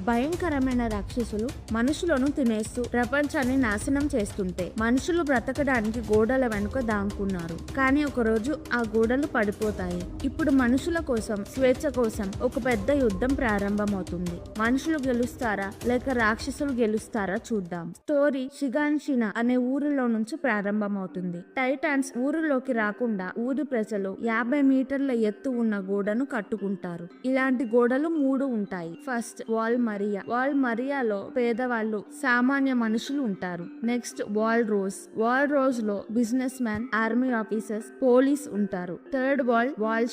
భయంకరమైన రాక్షసులు మనుషులను తినేస్తూ ప్రపంచాన్ని నాశనం చేస్తుంటే మనుషులు బ్రతకడానికి గోడల వెనుక దాంకున్నారు. కానీ ఒకరోజు ఆ గోడలు పడిపోతాయి. ఇప్పుడు మనుషుల కోసం, స్వేచ్ఛ కోసం ఒక పెద్ద యుద్ధం ప్రారంభమవుతుంది. మనుషులు గెలుస్తారా లేక రాక్షసులు గెలుస్తారా చూద్దాం. స్టోరీ షిగాన్షినా అనే ఊరిలో నుంచి ప్రారంభమవుతుంది. టైటాన్స్ ఊరిలోకి రాకుండా ఊరి ప్రజలు 50 మీటర్ల ఎత్తు ఉన్న గోడను కట్టుకుంటారు. ఇలాంటి గోడలు 3 ఉంటాయి. ఫస్ట్ వాల్ మరియాలో పేదవాళ్ళు, సామాన్య మనుషులు ఉంటారు. నెక్స్ట్ వాల్ రోజ్ లో businessman, army officers, police ఉంటారు. థర్డ్ వాల్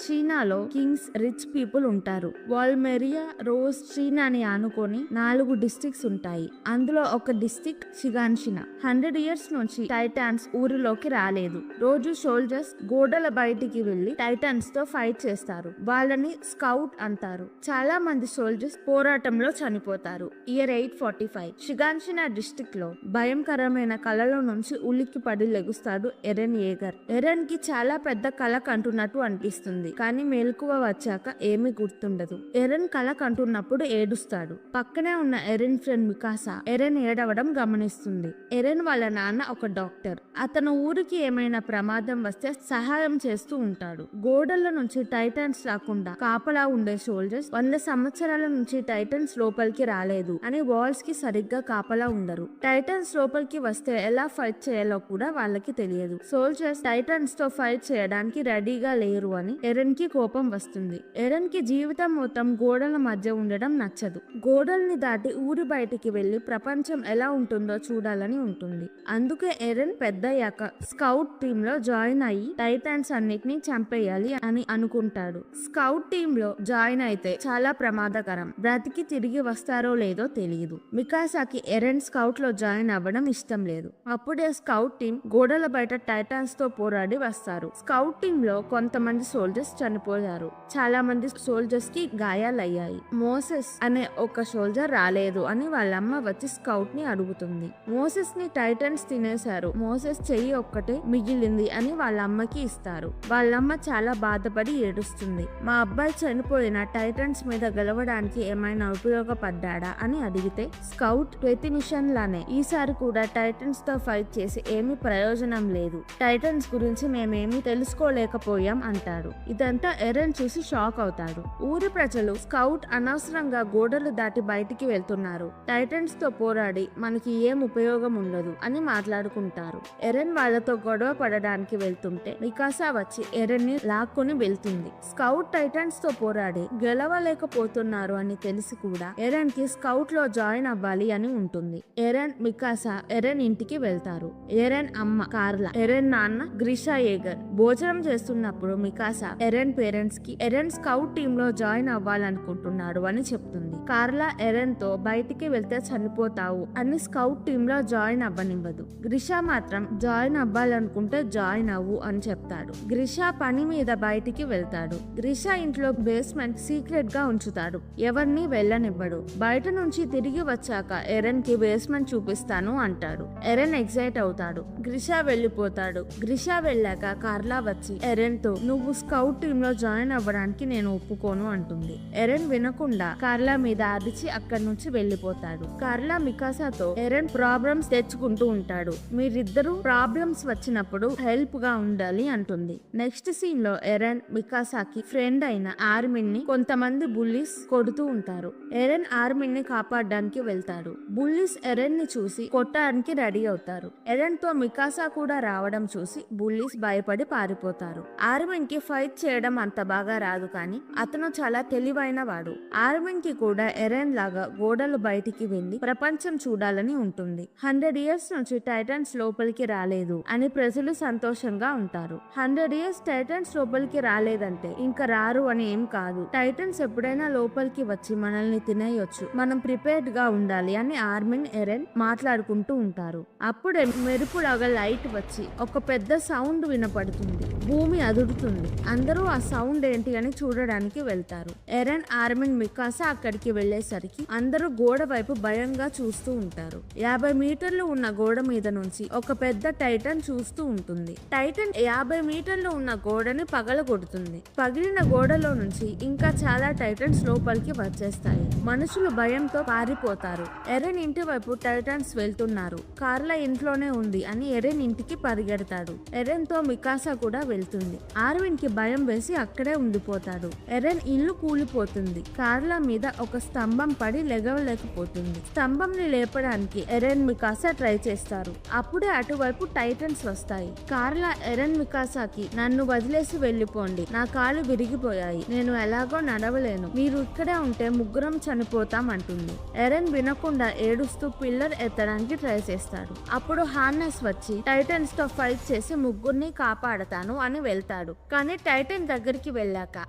షీనాలో కింగ్స్, రిచ్ పీపుల్ ఉంటారు. వాల్ మరియా, రోజ్, షీనాని ఆనుకొని 4 డిస్ట్రిక్ట్స్ ఉంటాయి. అందులో ఒక డిస్ట్రిక్ట్ షిగాన్షినా. 100 years నుంచి టైటాన్స్ ఊరిలోకి రాలేదు. రోజు సోల్జర్స్ గోడల బయటికి వెళ్లి టైటాన్స్ తో ఫైట్ చేస్తారు. వాళ్ళని స్కౌట్ అంటారు. చాలా మంది సోల్జర్స్ పోరాటంలో చనిపోతారు. ఇయర్ 845. షిగాన్షినా డిస్ట్రిక్ట్ లో భయంకరమైన కళలో నుంచి ఉలిక్కి పడి లెగుస్తాడు ఎరెన్ యేగర్. ఎరెన్ కి చాలా పెద్ద కళ కంటున్నట్టు అనిపిస్తుంది. కానీ మెలకువ వచ్చాక ఏమీ గుర్తుండదు. ఎరెన్ కళ కంటున్నప్పుడు ఏడుస్తాడు. పక్కనే ఉన్న ఎరెన్ ఫ్రెండ్ మికాసా ఎరెన్ ఏడవడం గమనిస్తుంది. ఎరెన్ వాళ్ళ నాన్న ఒక డాక్టర్. అతను ఊరికి ఏమైనా ప్రమాదం వస్తే సహాయం చేస్తూ ఉంటాడు. గోడల నుంచి టైటాన్స్ రాకుండా కాపలా ఉండే సోల్జర్స్ 100 సంవత్సరాల నుంచి టైటన్స్ లోపలికి రాలేదు అని వాల్స్ కి సరిగ్గా కాపలా ఉండరు. టైటన్స్ లోపలికి వస్తే ఎలా ఫైట్ చేయాలో కూడా వాళ్ళకి తెలియదు. సోల్జర్స్ టైటన్స్ తో ఫైట్ చేయడానికి రెడీగా లేరు అని ఎరెన్ కి కోపం వస్తుంది. ఎరెన్ కి జీవితం మొత్తం గోడల మధ్య ఉండడం నచ్చదు. గోడల్ని దాటి ఊరి బయటికి వెళ్లి ప్రపంచం ఎలా ఉంటుందో చూడాలని ఉంటుంది. అందుకే ఎరెన్ పెద్దయ్యాక స్కౌట్ టీమ్ లో జాయిన్ అయ్యి టైటాన్స్ అన్నిటినీ చంపేయాలి అని అనుకుంటాడు. స్కౌట్ టీమ్ లో జాయిన్ అయితే చాలా ప్రమాదకరం. బ్రతికి తిరిగి వస్తారో లేదో తెలియదు. మికాసాకి ఎరెన్ స్కౌట్ లో జాయిన్ అవ్వడం ఇష్టం లేదు. అప్పుడే స్కౌట్ టీం గోడల బయట టైటాన్స్ తో పోరాడి వస్తారు. స్కౌట్ టీమ్ లో కొంతమంది సోల్జర్స్ చనిపోయారు. చాలా మంది సోల్జర్స్ కి గాయాలయ్యాయి. మోసెస్ అనే ఒక సోల్జర్ రాలేదు అని వాళ్ళమ్మ వచ్చి స్కౌట్ ని అడుగుతుంది. మోసెస్ ని టైటన్స్ తినేశారు. మోసెస్ చెయ్యి ఒక్కటే మిగిలింది అని వాళ్ళ అమ్మకి ఇస్తారు. వాళ్ళమ్మ చాలా బాధపడి ఏడుస్తుంది. మా అబ్బాయి చనిపోయిన టైటన్స్ మీద గెలవడానికి ఏమైనా ఉపయోగపడ్డా అని అడిగితే స్కౌట్ ప్రతి మిషన్ లానే ఈసారి కూడా టైటన్స్ తో ఫైట్ చేసి ఏమీ ప్రయోజనం లేదు. టైటన్స్ గురించి మేమేమీ తెలుసుకోలేకపోయాం అంటాడు. ఇదంతా ఎరెన్ చూసి షాక్ అవుతాడు. ఊరి ప్రజలు స్కౌట్ అనవసరంగా గోడలు దాటి బయటికి వెళ్తున్నారు. టైటన్స్ తో పోరాడి మనకి ఏం ఉపయోగం ఉండదు అని మాట్లాడుకుంటారు. ఎరెన్ వాళ్ళతో గొడవ పడడానికి వెళ్తుంటే మికాసా వచ్చి ఎరెన్ ని లాక్కొని వెళ్తుంది. స్కౌట్ టైటన్స్ తో పోరాడి గెలవలేకపోతున్నారు అని తెలిసి కూడా ఎరెన్ కి స్కౌట్ లో జాయిన్ అవ్వాలి అని ఉంటుంది. ఎరెన్, మికాసా ఎరెన్ ఇంటికి వెళ్తారు. ఎరెన్ అమ్మ కార్లా, ఎరెన్ నాన్న గ్రిషా యేగర్ భోజనం చేస్తున్నప్పుడు మికాసా ఎరెన్ పేరెంట్స్ కి ఎరెన్ స్కౌట్ టీమ్ లో జాయిన్ అవ్వాలనుకుంటున్నాడు అని చెప్తుంది. కార్లా ఎరెన్ తో బయటికి వెళ్తే చనిపోతావు అని స్కౌట్ టీమ్ లో జాయిన్ అవ్వనివ్వదు. గ్రిషా మాత్రం జాయిన్ అవ్వాలనుకుంటే జాయిన్ అవ్వు అని చెప్తాడు. గ్రిషా పని మీద బయటికి వెళ్తాడు. గ్రిషా ఇంట్లో బేస్మెంట్ సీక్రెట్ గా ఉంచుతాడు. ఎవరిని వెళ్ళనివ్వడు. బయట నుంచి తిరిగి వచ్చాక ఎరెన్ కి బేస్మెంట్ చూపిస్తాను అంటాడు. ఎరెన్ ఎక్సైట్ అవుతాడు. గ్రిషా వెళ్ళిపోతాడు. గ్రిషా వెళ్ళాక కార్లా వచ్చి ఎరెన్ తో నువ్వు స్కౌట్ టీమ్ లో జాయిన్ అవ్వడానికి నేను ఒప్పుకోను అంటుంది. ఎరెన్ వినకుండా కార్లా మీద అరిచి అక్కడి నుంచి వెళ్ళిపోతాడు. కార్లా మికాసాతో ఎరెన్ ప్రాబ్లమ్స్ తెచ్చుకుంటూ ఉంటాడు. మీరిద్దరూ ప్రాబ్లమ్స్ వచ్చినప్పుడు హెల్ప్ గా ఉండాలి అంటుంది. నెక్స్ట్ సీన్ లో ఎరెన్ మికాసాకి ఫ్రెండ్ అయిన ఆర్మిన్ ని కొంతమంది బుల్లీస్ కొడుతూ ఉంటారు. ఎరెన్ ఆర్మిన్ ని కాపాడడానికి వెళ్తాడు. బుల్లీస్ ఎరెన్ ని చూసి కొట్టడానికి రెడీ అవుతారు. ఎరెన్ తో మికాసా కూడా రావడం చూసి బుల్లీస్ భయపడి పారిపోతారు. ఆర్మిన్ కి ఫైట్ చేయడం అంత బాగా రాదు కానీ అతను చాలా తెలివైన వాడు. ఆర్మిన్ కి కూడా ఎరెన్ లాగా గోడలు బయటికి వెళ్లి ప్రపంచం చూడాలని ఉంటుంది. 100 years నుంచి టైటన్స్ లోపలికి రాలేదు అని ప్రజలు సంతోషంగా ఉంటారు. 100 years టైటన్స్ లోపలికి రాలేదంటే ఇంకా రారు అని ఏం కాదు. టైటన్స్ ఎప్పుడైనా లోపలికి వచ్చి మనల్ని తినేయొచ్చు. మనం ప్రిపేర్డ్ గా ఉండాలి అని ఆర్మిన్, ఎరెన్ మాట్లాడుకుంటూ ఉంటారు. అప్పుడే మెరుపులాగా లైట్ వచ్చి ఒక పెద్ద సౌండ్ వినపడుతుంది. భూమి అదురుతుంది. అందరూ ఆ సౌండ్ ఏంటి అని చూడడానికి వెళ్తారు. ఎరెన్, ఆర్మిన్, మికాసా అక్కడికి వెళ్లేసరికి అందరూ గోడ వైపు భయంగా చూస్తూ ఉంటారు. 50 మీటర్లు ఉన్న గోడ మీద నుంచి ఒక పెద్ద టైటన్ చూస్తూ ఉంటుంది. టైటన్ 50 మీటర్లు ఉన్న గోడని పగలగొడుతుంది. పగిలిన గోడలో నుంచి ఇంకా చాలా టైటన్స్ లోపలికి వచ్చేస్తాయి. మనుషులు భయంతో పారిపోతారు. ఎరెన్ ఇంటి వైపు టైటన్స్ వెళ్తున్నారు. కార్లా ఇంట్లోనే ఉంది అని ఎరెన్ ఇంటికి పరిగెడతాడు. ఎరెన్ తో మికాసా కూడా వెళ్తుంది. ఆర్విన్ కి భయం వేసి అక్కడే ఉండిపోతాడు. ఎరెన్ ఇల్లు కూలిపోతుంది. కార్లా మీద ఒక స్తంభం పడి లెగవలేకపోతుంది. స్తంభంని లేపడానికి ఎరెన్, మికాసా ట్రై చేస్తారు. అప్పుడే అటువైపు టైటన్స్ వస్తాయి. కార్లా ఎరెన్, మికాసాకి నన్ను వదిలేసి వెళ్లిపోండి, నా కాలు విరిగిపోయాయి, నేను ఎలాగో నడవలేను, మీరు ఇక్కడే ఉంటే ముగ్గురం చనిపోతాం అంటుంది. ఎరెన్ వినకుండా ఏడుస్తూ పిల్లర్ ఎత్తడానికి ట్రై చేస్తాడు. అప్పుడు హార్నెస్ వచ్చి టైటన్స్ తో ఫైట్ చేసి ముగ్గురిని కాపాడతాను అని వెళ్తాడు. కానీ టైటన్ దగ్గరికి వెళ్ళాక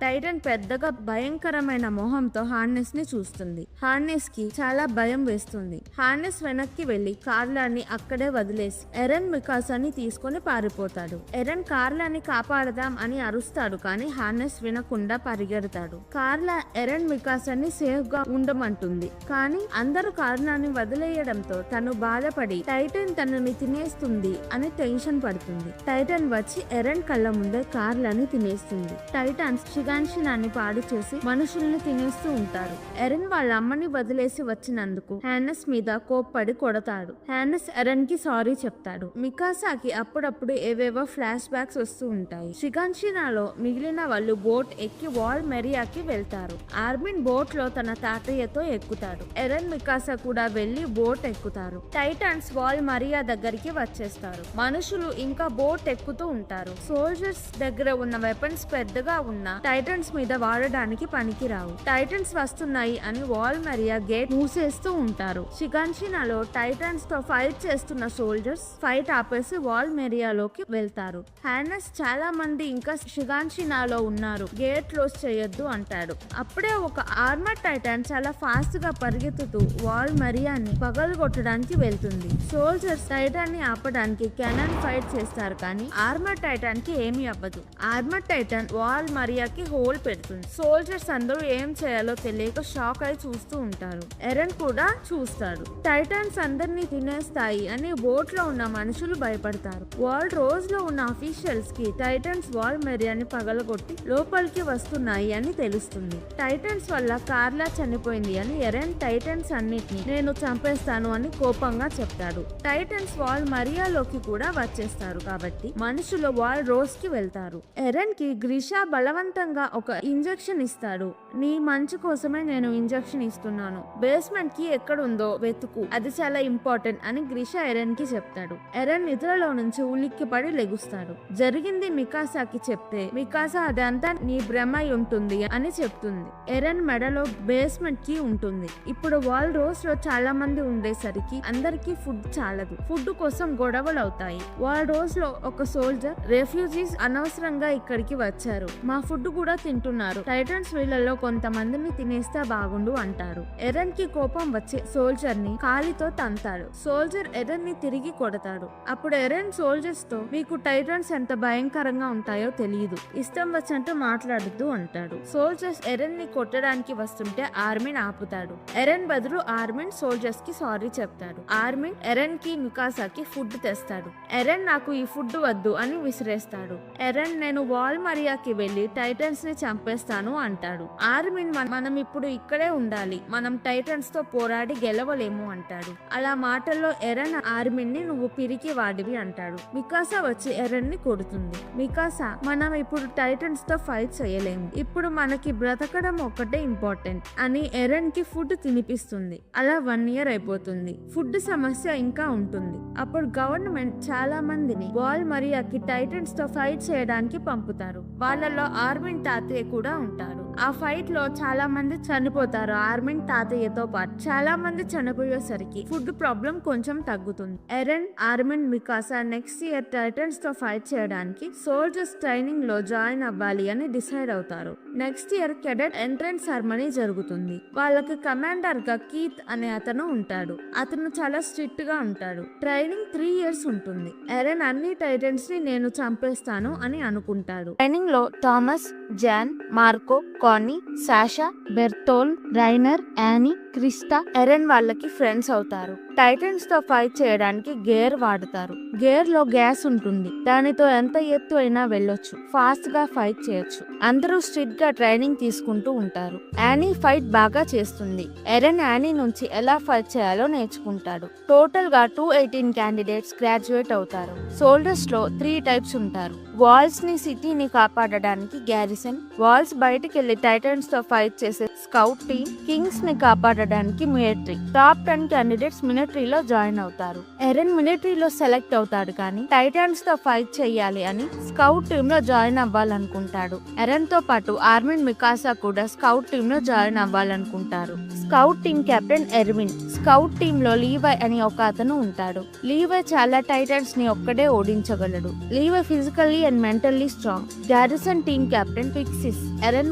టైటన్ పెద్దగా భయంకరమైన మొహంతో హార్నెస్ ని చూస్తుంది. హార్నెస్ కి చాలా భయం వేస్తుంది. హార్నెస్ వెనక్కి వెళ్లి కార్లాని అక్కడే వదిలేసి ఎరెన్, మికాసాని తీసుకొని పారిపోతాడు. ఎరెన్ కార్లాని కాపాడదాం అని అరుస్తాడు. కానీ హార్నెస్ వినకుండా పరిగెడతాడు. కార్లా ఎరెన్, మికాసాని సేఫ్ గా ఉండమంటుంది. కానీ అందరూ కార్లాని వదిలేయడంతో తను బాధపడి టైటన్ తనని తినేస్తుంది అని టెన్షన్ పడుతుంది. టైటన్ వచ్చి ఎరెన్ కళ్ళ ముందే కార్లాని తినేస్తుంది. టైటన్స్ షిగాన్షినాని పాడు చేసి మనుషుల్ని తినేస్తూ ఉంటారు. ఎరెన్ వాళ్ళ అమ్మని వదిలేసి వచ్చినందుకు హ్యానెస్ మీద కోప్పడి కొడతాడు. హ్యానెస్ ఎరెన్ కి సారీ చెప్తాడు. మికాసాకి అప్పుడప్పుడు ఏవేవో ఫ్లాష్ బ్యాక్స్ వస్తూ ఉంటాయి. షిగాన్షినాలో మిగిలిన వాళ్ళు బోట్ ఎక్కి వాల్ మెరియాకి వెళ్తారు. ఆర్మిన్ బోట్ లో తన తాతయ్యతో ఎక్కుతాడు. ఎరెన్, మికాసా కూడా వెళ్లి బోట్ ఎక్కుతారు. టైటన్స్ వాల్ మరియా దగ్గరికి వచ్చేస్తారు. మనుషులు ఇంకా బోట్ ఎక్కుతూ ఉంటారు. సోల్జర్స్ దగ్గర ఉన్న వెపన్స్ పెద్దగా ఉన్న టైటన్స్ మీద వాడడానికి పనికిరావు. టైటన్స్ వస్తున్నాయి అని వాల్ మరియా గేట్ మూసేస్తూ ఉంటారు. షిగాన్షినాలో టైటన్స్ తో ఫైట్ చేస్తున్న సోల్జర్స్ ఫైట్ ఆపేసి వాల్ మెరియాలోకి వెళ్తారు. హ్యానస్ చాలా మంది ఇంకా షిగాన్షినాలో ఉన్నారు, గేట్ క్లోజ్ చేయొద్దు అంటాడు. అప్పుడే ఒక ఆర్మర్ టైటన్ చాలా ఫాస్ట్ గా పరిగెత్తుతూ వాల్ మరియాని పగలగొట్టడానికి వెళ్తుంది. సోల్జర్స్ టైటన్ ని ఆపడానికి కెనాన్ ఫైట్ చేస్తారు. కానీ ఆర్మర్ టైటన్ కి ఏమీ అవ్వదు. ఆర్మర్ టైటన్ వాల్ మరియాకి హోల్ పెడుతుంది. సోల్జర్స్ అందరూ ఏం చేయాలో తెలియక షాక్ అయి చూస్తూ ఉంటారు. ఎరెన్ కూడా చూస్తాడు. టైటన్స్ అందరినీ తినేస్తాయి అని బోట్ లో ఉన్న మనుషులు భయపడతారు. వాల్ రోజ్ లో ఉన్న అఫీషియల్స్ కి టైటన్స్ వాల్ మరియాని పగలగొట్టి లోపలికి వస్తున్నాయి అని తెలుస్తుంది. టైటన్స్ వల్ల కార్లా చనిపోయింది అని ఎరెన్ టైటన్స్ అన్నిటిని నేను చంపేస్తాను అని కోపంగా చెప్తాడు. టైటన్స్ వాల్ మరియాలోకి కూడా వచ్చేస్తారు. కాబట్టి మనుషులు వాల్ రోజ్ కి వెళ్తారు. ఎరెన్ కి గ్రిషా బలవంతంగా ఒక ఇంజెక్షన్ ఇస్తాడు. నీ మంచి కోసమే నేను ఇంజెక్షన్ ఇస్తున్నాను, బేస్మెంట్ కి ఎక్కడుందో వెతుకు, అది చాలా ఇంపార్టెంట్ అని గ్రిషా ఎరెన్ కి చెప్తాడు. ఎరెన్ నిద్రలో నుంచి ఉలిక్కిపడి లెగుస్తాడు. జరిగింది మికాసాకి చెప్తే మికాసా అదంతా నీ భ్రమై ఉంటుంది అని చెప్తుంది. ఎరెన్ మెడలో బేస్మెంట్ కి ఉంటుంది. ఇప్పుడు వాల్ రోజ్ లో చాలా మంది ఉండేసరికి అందరికి ఫుడ్ చాలదు. ఫుడ్ కోసం గొడవలు అవుతాయి. వాల్ రోజ్ లో ఒక సోల్జర్, రెఫ్యూజీస్ అనవసరంగా ఇక్కడికి వచ్చారు, మా ఫుడ్ కూడా తింటున్నారు, టైటన్స్ వీళ్ళలో కొంతమందిని తినేస్తే బాగుండు అంటారు. ఎరెన్ కి కోపం వచ్చి సోల్జర్ ని కాలితో తంతాడు. సోల్జర్ ఎరెన్ ని తిరిగి కొడతాడు. అప్పుడు ఎరెన్ సోల్జర్స్ తో మీకు టైటన్స్ ఎంత భయంకరంగా ఉంటాయో తెలియదు, ఇష్టం వచ్చినట్టు మాట్లాడద్దు అంటాడు. సోల్జర్స్ ఎరెన్ ని కొట్టడానికి వస్తుంటే ఆర్మిన్ ఆపుతాడు. ఎరెన్ బదులు ఆర్మిన్ సోల్జర్స్ కి సారీ చెప్తాడు. ఆర్మిన్ ఎరెన్ కి, మికాసాకి ఫుడ్ తెస్తాడు. ఎరెన్ నాకు ఈ ఫుడ్ వద్దు అని విసిరేస్తాడు. ఎరెన్ నేను వాల్ మరియాకి వెళ్లి టైటన్స్ ని చంపేస్తాను అంటాడు. ఆర్మిన్ మనం ఇప్పుడు ఇక్కడే ఉండాలి, మనం టైటన్స్ తో పోరాడి గెలవలేము అంటాడు. అలా మాటల్లో ఎరెన్ ఆర్మిన్ ని నువ్వు పిరికి వాడివి అంటాడు. మికాసా వచ్చి ఎరెన్ ని కొడుతుంది. మికాసా మనం ఇప్పుడు టైటన్స్ తో ఫైట్ చేయలేము, ఇప్పుడు మనకి బ్రతకడం ఒక్కటే ఇంపార్టెంట్ అని ఎరెన్ కి ఫుడ్ తినిపిస్తుంది. అలా 1 year అయిపోతుంది. ఫుడ్ సమస్య ఇంకా ఉంటుంది. అప్పుడు గవర్నమెంట్ చాలా మందిని వాల్ మరియాకి టైటన్స్ తో ఫైట్ చేయడానికి పంపుతారు. వాళ్ళలో ఆర్మిన్ తాతయ్య కూడా ఉంటారు. ఆ ఫైట్ లో చాలా మంది చనిపోతారు. ఆర్మిన్ తాతయ్యతో పాటు చాలా మంది చనిపోయేసరికి ఫుడ్ ప్రాబ్లం కొంచెం తగ్గుతుంది. ఎరెన్, ఆర్మిన్, మికాసా నెక్స్ట్ ఇయర్ టైటన్స్ తో ఫైట్ చేయడానికి సోల్జర్స్ ట్రైనింగ్ లో జాయిన్ అవ్వాలి అని డిసైడ్ అవుతారు. Next year cadet entrance ceremony జరుగుతుంది. వాళ్ళకి కమాండర్ గా కీత్ అనే అతను ఉంటాడు. అతను చాలా స్ట్రిక్ట్ గా ఉంటాడు. ట్రైనింగ్ 3 years ఉంటుంది. ఎరెన్ అన్ని టైటన్స్ ని నేను చంపేస్తాను అని అనుకుంటాడు. ట్రైనింగ్ లో థామస్, జాన్, మార్కో, కానీ, సాషా, బెర్తోల్, రైనర్, యానీ, క్రిస్టా, ఎరెన్ వాళ్ళకి ఫ్రెండ్స్ అవుతారు. టైటన్స్ తో ఫైట్ చేయడానికి గేర్ వాడతారు. గేర్ లో గ్యాస్ ఉంటుంది. దానితో ఎంత ఎత్తు అయినా వెళ్ళొచ్చు. ఫాస్ట్ గా ఫైట్ చేయొచ్చు. అందరూ స్ట్రిక్ట్ గా ట్రైనింగ్ తీసుకుంటూ ఉంటారు. యానీ ఫైట్ బాగా చేస్తుంది. ఎరెన్ యానీ నుంచి ఎలా ఫైట్ చేయాలో నేర్చుకుంటాడు. టోటల్ గా 218 క్యాండిడేట్స్ గ్రాడ్యుయేట్ అవుతారు. సోల్జర్స్ లో 3 types ఉంటారు. వాల్స్ ని, సిటీని కాపాడడానికి గ్యారిసన్, వాల్స్ బయటికి వెళ్లి టైటన్స్ తో ఫైట్ చేసే స్కౌట్ టీమ్, కింగ్స్ ని కాపాడడానికి మిలిటరీ. టాప్ 10 క్యాండిడేట్స్ మిలిటరీలో జాయిన్ అవుతారు. ఎరెన్ మిలిటరీలో సెలెక్ట్ అవుతాడు, కానీ టైటన్స్ తో ఫైట్ చేయాలి అని స్కౌట్ టీమ్ లో జాయిన్ అవ్వాలనుకుంటాడు. ఎరెన్ తో పాటు ఆర్మిన్, మికాసా కూడా స్కౌట్ టీమ్ లో జాయిన్ అవ్వాలనుకుంటారు. Scout team captain Erwin. Scout team లో లీవై అని ఒక అతను ఉంటాడు. లీవై చాలా టైటన్స్ ని ఒక్కడే ఓడించగలడు. Levi physically and mentally strong. Garrison team captain Pixis. Eren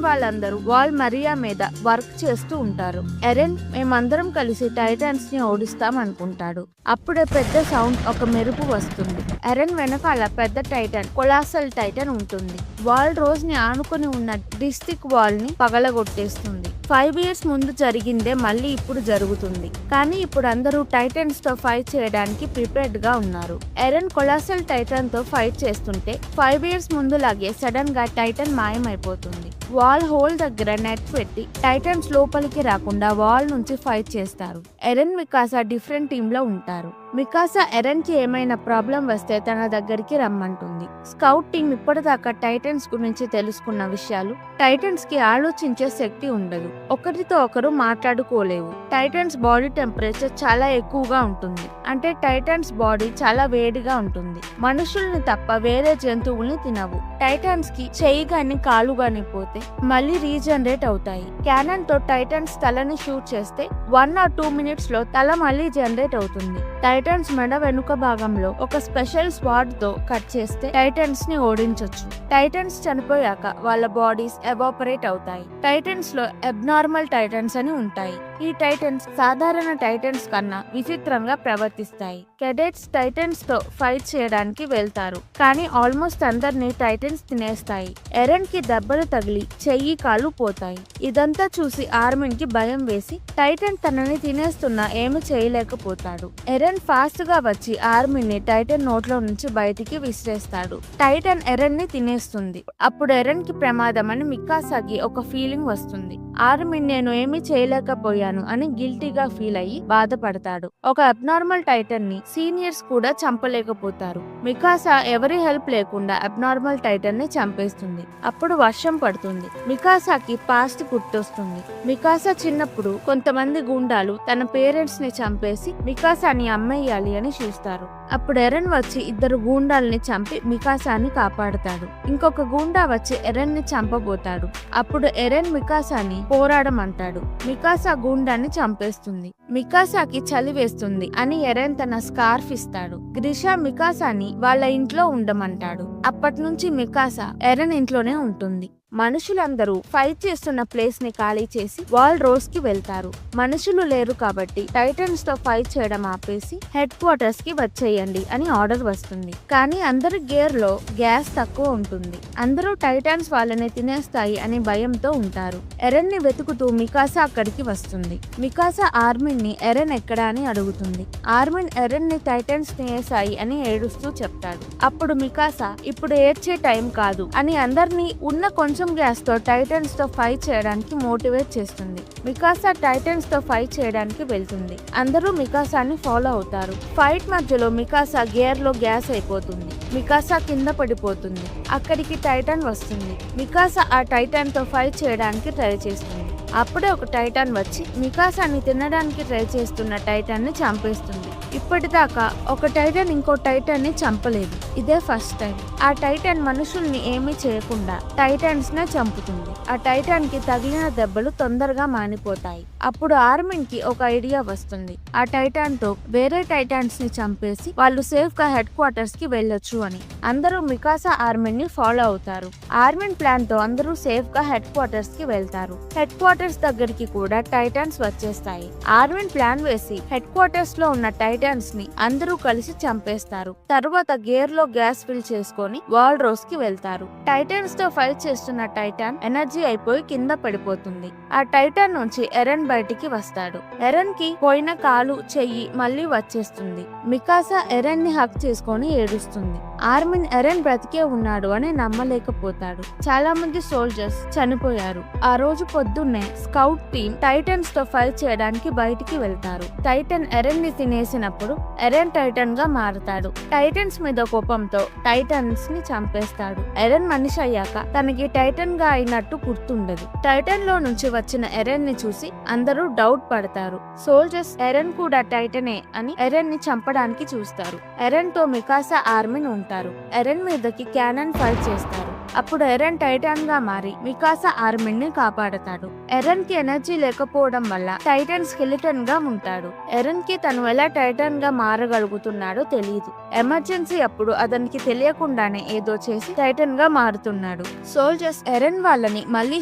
వాళ్ళందరూ వాల్ మరియా మీద వర్క్ చేస్తూ ఉంటారు. ఎరెన్ మేమందరం కలిసి టైటన్స్ ని ఓడిస్తాం అనుకుంటాడు. అప్పుడే పెద్ద సౌండ్, ఒక మెరుపు వస్తుంది. ఎరెన్ వెనకాల పెద్ద టైటన్, కొలాసల్ టైటన్ ఉంటుంది. వాల్ రోజ్ ని ఆనుకొని ఉన్న డిస్టిక్ వాల్ ని పగలగొట్టేస్తుంది. 5 years ముందు జరిగిందే మళ్ళీ ఇప్పుడు జరుగుతుంది. కానీ ఇప్పుడు అందరూ టైటన్స్ తో ఫైట్ చేయడానికి ప్రిపేర్డ్ గా ఉన్నారు. ఎరెన్ కొలాసల్ టైటన్ తో ఫైట్ చేస్తుంటే 5 years ముందులాగే సడన్ గా టైటన్ మాయమైపోతుంది. వాల్ హోల్ దగ్గర నెట్ పెట్టి టైటన్స్ లోపలికి రాకుండా వాల్ నుంచి ఫైట్ చేస్తారు. ఎరెన్, మికాసా డిఫరెంట్ టీమ్ లో ఉంటారు. మికాసా ఎరెన్ కి ఏమైనా ప్రాబ్లం వస్తే తన దగ్గరికి రమ్మంటుంది. స్కౌట్ టీమ్ ఇప్పటిదాకా టైటన్స్ గురించి తెలుసుకున్న విషయాలు, టైటన్స్ కి ఆలోచించే శక్తి ఉండదు. ఒకరితో ఒకరు మాట్లాడుకోలేవు. టైటన్స్ బాడీ టెంపరేచర్ చాలా ఎక్కువగా ఉంటుంది. అంటే టైటన్స్ బాడీ చాలా వేడిగా ఉంటుంది. మనుషుల్ని తప్ప వేరే జంతువుల్ని తినవు. టైటన్స్ కి చెయ్యి గాని కాలు గాని పోతే మళ్ళీ రీజనరేట్ అవుతాయి. క్యానన్ తో టైటన్స్ తలని షూట్ చేస్తే 1 or 2 minutes లో తల మళ్ళీ జనరేట్ అవుతుంది. టైటన్స్ మెడ వెనుక భాగంలో ఒక స్పెషల్ స్వాడ్ తో కట్ చేస్తే టైటన్స్ ని ఓడించొచ్చు. టైటన్స్ చనిపోయాక వాళ్ళ బాడీస్ ఎవాపరేట్ అవుతాయి. టైటన్స్ లో అబ్నార్మల్ టైటన్స్ అని ఉంటాయి. ఈ టైటన్స్ సాధారణ టైటన్స్ కన్నా విచిత్రంగా ప్రవర్తిస్తాయి. కెడెట్స్ టైటన్స్ తో ఫైట్ చేయడానికి వెళ్తారు, కానీ ఆల్మోస్ట్ అందరినీ టైటన్స్ తినేస్తాయి. ఎరెన్ కి దెబ్బలు తగిలి చెయ్యి కాలు పోతాయి. ఇదంతా చూసి ఆర్మిన్ కి భయం వేసి టైటన్ తనని తినేస్తున్నా ఏమి చేయలేకపోతాడు. ఎరెన్ ఫాస్ట్ గా వచ్చి ఆర్మిన్ ని టైటన్ నోట్లో నుంచి బయటికి విసిరేస్తాడు. టైటన్ ఎరెన్ ని తినేస్తుంది. అప్పుడు ఎరెన్ కి ప్రమాదం అని మికాసాకి ఒక ఫీలింగ్ వస్తుంది. ఆర్మిన్ నేను ఏమీ చేయలేకపోయాను అని గిల్టీగా ఫీల్ అయ్యి బాధపడతాడు. ఒక అబ్నార్మల్ టైటన్ ని సీనియర్స్ కూడా చంపలేకపోతారు. మికాసా ఎవరి హెల్ప్ లేకుండా అబ్నార్మల్ టైటన్ ని చంపేస్తుంది. అప్పుడు వర్షం పడుతుంది. మికాసాకి పాస్ట్ గుర్తొస్తుంది. మికాసా చిన్నప్పుడు కొంతమంది గుండాలు తన పేరెంట్స్ ని చంపేసి మికాసాని అమ్మేయాలి అని చూస్తారు. అప్పుడు ఎరెన్ వచ్చి 2 గూండాల్ని చంపి మికాసాని కాపాడతాడు. ఇంకొక గూండా వచ్చి ఎరెన్ ని చంపబోతాడు. అప్పుడు ఎరెన్ మికాసాని పోరాడమంటాడు. మికాసా గూండాన్ని చంపేస్తుంది. మికాసాకి చలి వేస్తుంది అని ఎరెన్ తన స్కార్ఫ్ ఇస్తాడు. గ్రిషా మికాసాని వాళ్ళ ఇంట్లో ఉండమంటాడు. అప్పటి నుంచి మికాసా ఎరెన్ ఇంట్లోనే ఉంటుంది. మనుషులందరూ ఫైట్ చేస్తున్న ప్లేస్ ని ఖాళీ చేసి వాల్ రోజ్ కి వెళ్తారు. మనుషులు లేరు కాబట్టి టైటన్స్ తో ఫైట్ చేయడం ఆపేసి హెడ్ క్వార్టర్స్ కి వచ్చేయండి అని ఆర్డర్ వస్తుంది. కానీ అందరి గేర్ లో గ్యాస్ తక్కువ ఉంటుంది. అందరూ టైటన్స్ వాళ్ళని తినేస్తాయి అని భయంతో ఉంటారు. ఎరెన్ ని వెతుకుతూ మికాసా అక్కడికి వస్తుంది. మికాసా ఆర్మిన్ ని ఎరెన్ ఎక్కడా అని అడుగుతుంది. ఆర్మిన్ ఎరెన్ ని టైటన్స్ తినేసాయి అని ఏడుస్తూ చెప్తాడు. అప్పుడు మికాసా ఇప్పుడు ఏడ్చే టైం కాదు అని అందరినీ ఉన్న కొంచెం గ్యాస్ తో టైటన్స్ తో ఫైట్ చేయడానికి మోటివేట్ చేస్తుంది. మికాసా టైటన్స్ తో ఫైట్ చేయడానికి వెళ్తుంది. అందరూ మికాసాని ఫాలో అవుతారు. ఫైట్ మధ్యలో మికాసా గేర్ లో గ్యాస్ అయిపోతుంది. మికాసా కింద పడిపోతుంది. అక్కడికి టైటన్ వస్తుంది. మికాసా ఆ టైటన్ తో ఫైట్ చేయడానికి ట్రై చేస్తుంది. అప్పుడే ఒక టైటన్ వచ్చి మికాసాని తినడానికి ట్రై చేస్తున్న టైటన్ ని చంపేస్తుంది. ఇప్పటిదాకా ఒక టైటన్ ఇంకో టైటన్ ని చంపలేదు. ఇదే ఫస్ట్ టైం. ఆ టైటన్ మనుషుల్ని ఏమీ చేయకుండా టైటన్స్ నే చంపుతుంది. ఆ టైటన్ కి తగిలిన దెబ్బలు తొందరగా మానిపోతాయి. అప్పుడు ఆర్మిన్ కి ఒక ఐడియా వస్తుంది. ఆ టైటాన్ తో వేరే టైటాన్స్ ని చంపేసి వాళ్ళు సేఫ్ గా హెడ్ క్వార్టర్స్ కి వెళ్ళొచ్చు అని. అందరూ మికాసా ఆర్మిన్ ని ఫాలో అవుతారు. ఆర్మిన్ ప్లాన్ తో అందరూ సేఫ్ గా హెడ్ క్వార్టర్స్ కి వెళ్తారు. హెడ్ క్వార్టర్స్ దగ్గరికి కూడా టైటాన్స్ వచ్చేస్తాయి. ఆర్మిన్ ప్లాన్ వేసి హెడ్ క్వార్టర్స్ లో ఉన్న టైటాన్స్ ని అందరూ కలిసి చంపేస్తారు. తర్వాత గేర్ లో గ్యాస్ ఫిల్ చేసుకొని వాల్ రోస్ కి వెళ్తారు. టైటాన్స్ తో ఫైట్ చేస్తున్న టైటాన్ ఎనర్జీ అయిపోయి కింద పడిపోతుంది. ఆ టైటాన్ నుంచి ఎరెన్ బయటికి వస్తాడు. ఎరెన్ కి పోయిన కాలు చెయ్యి మళ్ళీ వచ్చేస్తుంది. మికాసా ఎరెన్ ని హక్ చేసుకొని ఏడుస్తుంది. ఆర్మిన్ ఎరెన్ బ్రతికే ఉన్నాడు అని నమ్మలేకపోతాడు. చాలా మంది సోల్జర్స్ చనిపోయారు. ఆ రోజు పొద్దున్నే స్కౌట్ టీం టైటన్స్ తో ఫైట్ చేయడానికి బయటికి వెళ్తారు. టైటన్ ఎరెన్ ని తినేసినప్పుడు ఎరెన్ టైటన్ గా మారుతాడు. టైటన్స్ మీద కోపంతో టైటన్స్ ని చంపేస్తాడు. ఎరెన్ మనిషి అయ్యాక తనకి టైటన్ గా అయినట్టు గుర్తుండదు. టైటన్ లో నుంచి వచ్చిన ఎరెన్ ని చూసి అందరూ డౌట్ పడతారు. సోల్జర్స్ ఎరెన్ కూడా టైటనే అని ఎరెన్ ని చంపడానికి చూస్తారు. ఎరెన్ తో మికాసా ఆర్మిన్ ఉంటారు. ఎరెన్ మీదకి క్యానన్ ఫైర్ చేస్తారు. అప్పుడు ఎరెన్ టైటాన్ గా మారి మికాసా ఆర్మిన్ ని కాపాడతాడు. ఎరెన్ కి ఎనర్జీ లేకపోవడం వల్ల టైటన్ స్కెలిటన్ గా ఉంటాడు. ఎరెన్ కి తను ఎలా టైటాన్ గా మారగలుగుతున్నాడో తెలియదు. ఎమర్జెన్సీ అప్పుడు అతనికి తెలియకుండానే ఏదో చేసి టైటన్ గా మారుతున్నాడు. సోల్జర్స్ ఎరెన్ వాళ్ళని మళ్ళీ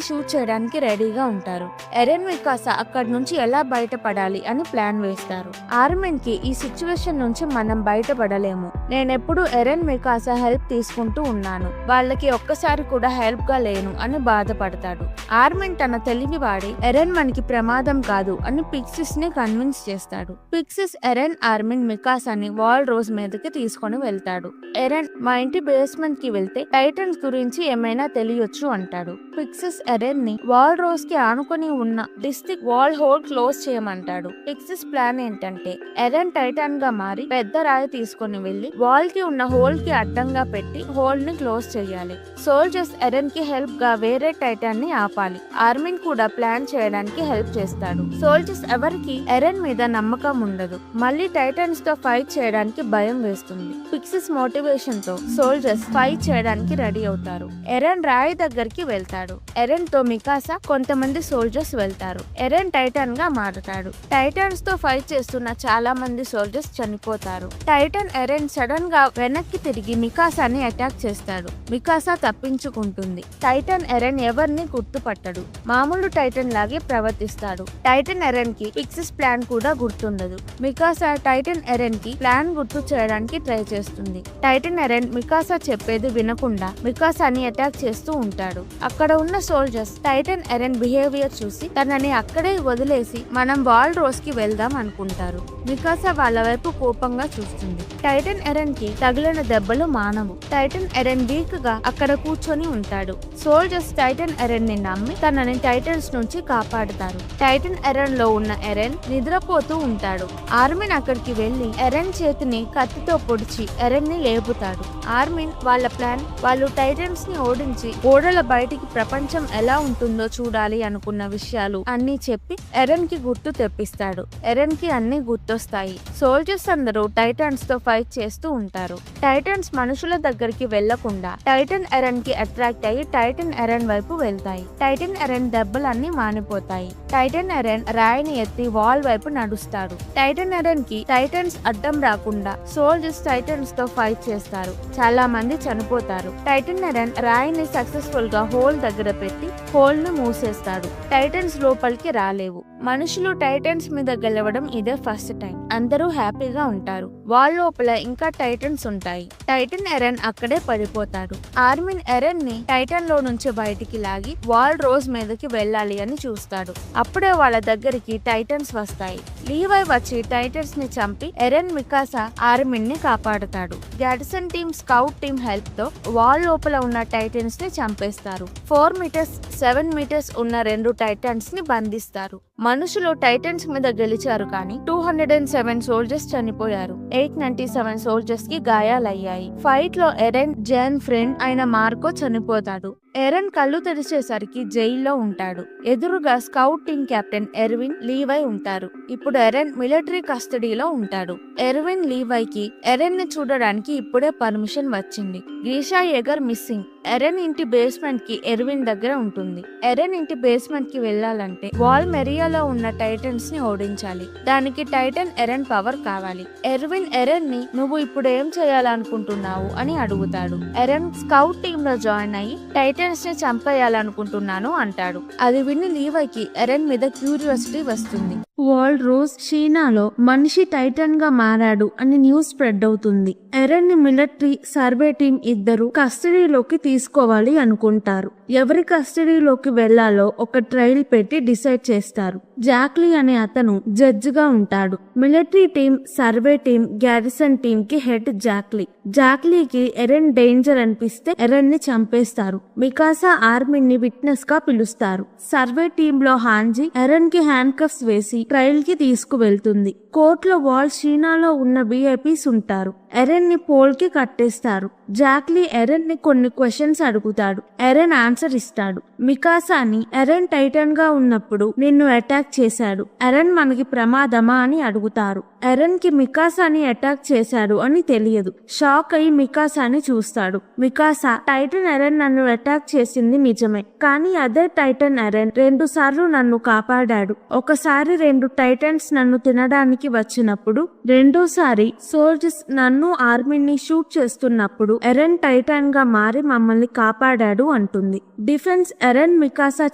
షూట్ చేయడానికి రెడీగా ఉంటారు. ఎరెన్ మికాసా అక్కడి నుంచి ఎలా బయటపడాలి అని ప్లాన్ వేస్తారు. ఆర్మిన్ కి ఈ సిచ్యువేషన్ నుంచి మనం బయటపడలేము. నేనెప్పుడు ఎరెన్ మికాసా హెల్ప్ తీసుకుంటూ ఉన్నాను. వాళ్ళకి ఒక్కసారి కూడా హెల్ప్ గా లేను అని బాధపడతాడు. ఆర్మిన్ తన తెలివి వాడి ఎరెన్ మనకి ప్రమాదం కాదు అని పిక్సిస్ ని కన్విన్స్ చేస్తాడు. పిక్సిస్ ఎరెన్ ఆర్మిన్ మికాసాని వాల్ రోజ్ మీదకి తీసుకొని వెళ్తాడు. ఎరెన్ మా ఇంటి బేస్మెంట్ కి వెళ్తే టైటన్స్ గురించి ఏమైనా తెలియొచ్చు అంటాడు. పిక్సిస్ ఎరెన్ ని వాల్ రోజ్ కి ఆనుకొని ఉన్న డిస్ట్రిక్ట్ వాల్ హోల్ క్లోజ్ చేయమంటాడు. పిక్సిస్ ప్లాన్ ఏంటంటే ఎరెన్ టైటాన్ గా మారి పెద్ద రాయి తీసుకొని వెళ్లి వాల్ కి ఉన్న హోల్ కి అడ్డంగా పెట్టి హోల్ ని క్లోజ్ చేయాలి. సోల్జర్స్ ఎరెన్ కి హెల్ప్ గా వేరే టైటాన్ ని ఆపాలి. ఆర్మిన్ కూడా ప్లాన్ చేయడానికి హెల్ప్ చేస్తాడు. సోల్జర్స్ ఎవరికి ఎరెన్ మీద నమ్మకం ఉండదు. మళ్ళీ టైటాన్స్ తో ఫైట్ చేయడానికి భయం వేస్తుంది. పిక్సిస్ మోటివేషన్ తో సోల్జర్స్ ఫైట్ చేయడానికి రెడీ అవుతారు. ఎరెన్ రాయి దగ్గరికి వెళ్తాడు. ఎరెన్ తో మికాసా కొంతమంది సోల్జర్స్ వెళ్తారు. ఎరెన్ టైటాన్ గా మారుతాడు. టైటాన్స్ తో ఫైట్ చేస్తున్న చాలా మంది సోల్జర్స్ చనిపోతారు. టైటాన్ ఎరెన్ సడన్ గా వెనక్కి తిరిగి మికాసాని అటాక్ చేస్తాడు. మికాసా తప్పించుకుంటుంది. టైటాన్ ఎరెన్ ఎవరిని గుర్తుపట్టడు. మామూలు టైటన్ లాగే ప్రవర్తిస్తాడు. టైటన్ ఎరెన్ కి పిక్సిస్ ప్లాన్ కూడా గుర్తుండదు. మికాసా టైటన్ ఎరెన్ కి ప్లాన్ గుర్తు చేయడానికి ట్రై చేస్తుంది. టైటన్ ఎరెన్ మికాసా చెప్పేది వినకుండా మికాసాని అటాక్ చేస్తూ ఉంటాడు. అక్కడ ఉన్న సోల్జర్స్ టైటన్ ఎరెన్ బిహేవియర్ చూసి తనని అక్కడే వదిలేసి మనం వాల్ రోజ్ కి వెళ్దాం అనుకుంటారు. మికాసా వాళ్ళ వైపు కోపంగా చూస్తుంది. టైటన్ ఎరెన్ కి తగిలిన దెబ్బలు మానవు. టైటన్ ఎరెన్ వీక్ గా అక్కడ కూర్చొని ఉంటాడు. సోల్జర్స్ టైటన్ ఎరెన్ ని నమ్మి తనని టైటన్స్ నుంచి కాపాడుతారు. టైటన్ ఎరెన్ లో ఉన్న ఎరెన్ నిద్రపోతూ ఉంటాడు. ఆర్మిన్ అక్కడికి వెళ్లి ఎరెన్ చేతిని కత్తితో పొడిచి ఎరెన్ ని లేపుతాడు. ఆర్మిన్ వాళ్ళ ప్లాన్ వాళ్ళు టైటన్స్ ని ఓడించి గోడల బయటికి ప్రపంచం ఎలా ఉంటుందో చూడాలి అనుకున్న విషయాలు అన్ని చెప్పి ఎరెన్ కి గుర్తు తెప్పిస్తాడు. ఎరెన్ కి అన్ని గుర్తొస్తాయి. సోల్జర్స్ అందరూ టైటన్స్ తో ఫైట్ చేస్తూ ఉంటారు. టైటన్స్ మనుషుల దగ్గరికి వెళ్లకుండా టైటన్ ఎరెన్ కి అట్రాక్ట్ అయ్యి టైటన్ ఎరెన్ వైపు వెళ్తాయి. టైటన్ ఎరెన్ దెబ్బలన్నీ మానిపోతాయి. టైటన్ ఎరెన్ రాయిని ఎత్తి వాల్ వైపు నడుస్తాడు. టైటన్ ఎరెన్ కి టైటన్స్ అడ్డం రాకుండా సోల్జర్స్ టైటన్స్ తో ఫైట్ చేస్తారు. చాలా మంది చనిపోతారు. టైటన్ ఎరెన్ రాయిని సక్సెస్ఫుల్ గా హోల్ దగ్గర పెట్టి హోల్ ని మూసేస్తాడు. టైటన్స్ లోపలికి రాలేవు. మనుషులు టైటన్స్ మీద గెలవడం ఇదే ఫస్ట్ టైం. అందరూ హ్యాపీగా ఉంటారు. వాల్ లోపల ఇంకా టైటన్స్ ఉంటాయి. టైటన్ ఎరెన్ అక్కడే పడిపోతాడు. ఆర్మిన్ ఎరెన్ ని టైటన్ లో నుంచి బయటికి లాగి వాల్ రోజ్ మీదకి వెళ్ళాలి అని చూస్తాడు. అప్పుడే వాళ్ళ దగ్గరికి టైటన్స్ వస్తాయి. లీవై వచ్చి టైటన్స్ ని చంపి ఎరెన్ మికాసా ఆర్మిన్ ని కాపాడుతాడు. గ్యాడ్సన్ టీమ్ స్కౌట్ టీమ్ హెల్ప్ తో వాల్ లోపల ఉన్న టైటన్స్ ని చంపేస్తారు. 4 మీటర్స్ 7 మీటర్స్ ఉన్న 2 టైటన్స్ ని బంధిస్తారు. మనుషులు టైటన్స్ మీద గెలిచారు కానీ 207 సోల్జర్స్ చనిపోయారు. 897 సోల్జర్స్ కి గాయాలయ్యాయి. ఫైట్ లో ఎరెన్ జెన్ ఫ్రెండ్ అయిన మార్కో చనిపోతాడు. ఎరెన్ కళ్ళు తెరిచేసరికి జైల్లో ఉంటాడు. ఎదురుగా scout team captain Erwin Levi ఉంటారు. ఇప్పుడు ఎరెన్ మిలిటరీ కస్టడీలో ఉంటాడు. ఎర్విన్ లీవైకి ఎరెన్ ని చూడడానికి ఇప్పుడే పర్మిషన్ వచ్చింది. గ్రీషా ఎగర్ మిస్సింగ్. ఎరెన్ ఇంటి బేస్మెంట్ కి ఎర్విన్ దగ్గర ఉంటుంది. ఎరెన్ ఇంటి బేస్మెంట్ కి వెళ్లాలంటే వాల్ మెరియాలో ఉన్న టైటన్స్ ని ఓడించాలి. దానికి టైటన్ ఎరెన్ పవర్ కావాలి. ఎర్విన్ ఎరెన్ ని నువ్వు ఇప్పుడు ఏం చేయాలనుకుంటున్నావు అని అడుగుతాడు. ఎరెన్ స్కౌట్ టీమ్ లో జాయిన్ అయ్యి టైటన్స్ ని చంపేయాలనుకుంటున్నాను అంటాడు. అది విని లీవైకి ఎరెన్ మీద క్యూరియాసిటీ వస్తుంది. వరల్డ్ రోజ్ చైనాలో మనిషి టైటన్ గా మారాడు అని న్యూస్ స్ప్రెడ్ అవుతుంది. ఎరెన్ ని మిలిటరీ సర్వే టీం ఇద్దరు కస్టడీలోకి తీసుకోవాలి అనుకుంటారు. ఎవరి కస్టడీలోకి వెళ్లాలో ఒక ట్రయల్ పెట్టి డిసైడ్ చేస్తారు. జాక్లీ అనే అతను జడ్జ్ గా ఉంటాడు. Military team, survey team, garrison team కి హెడ్ జాక్లీ. జాక్లీకి ఎరెన్ డేంజర్ అనిపిస్తే ఎరెన్ ని చంపేస్తారు. మికాసా ఆర్మీని విట్నెస్ గా పిలుస్తారు. సర్వే టీమ్ లో హాంజీ ఎరెన్ కి హ్యాండ్ కఫ్స్ వేసి ట్రయల్ కి తీసుకువెళ్తుంది. కోర్టులో వాల్ చైనాలో ఉన్న విఐపీస్ ఉంటారు. ఎరెన్ ని పోల్ కి కట్టేస్తారు. జాక్లీ ఎరెన్ ని కొన్ని క్వశ్చన్స్ అడుగుతాడు. ఎరెన్ ఆన్సర్ ఇస్తాడు. మికాసాని ఎరెన్ టైటన్ గా ఉన్నప్పుడు నిన్ను అటాక్ చేశాడు. ఎరెన్ మనకి ప్రమాదమా అని అడుగుతారు. ఎరెన్ కి మికాసాని అటాక్ చేశాడు అని తెలియదు. షాక్ అయి మికాసాని చూస్తాడు. మికాసా టైటన్ ఎరెన్ నన్ను అటాక్ చేసింది నిజమే, కానీ అదే టైటన్ ఎరెన్ 2 సార్లు నన్ను కాపాడాడు. ఒకసారి 2 టైటన్స్ నన్ను తినడానికి వచ్చినప్పుడు, రెండోసారి సోల్జర్స్ నన్ను ఆర్మీని షూట్ చేస్తున్నప్పుడు ఎరెన్ టైటన్ గా మారి మమ్మల్ని కాపాడాడు అంటుంది. డిఫెన్స్ ఎరెన్ మికాసా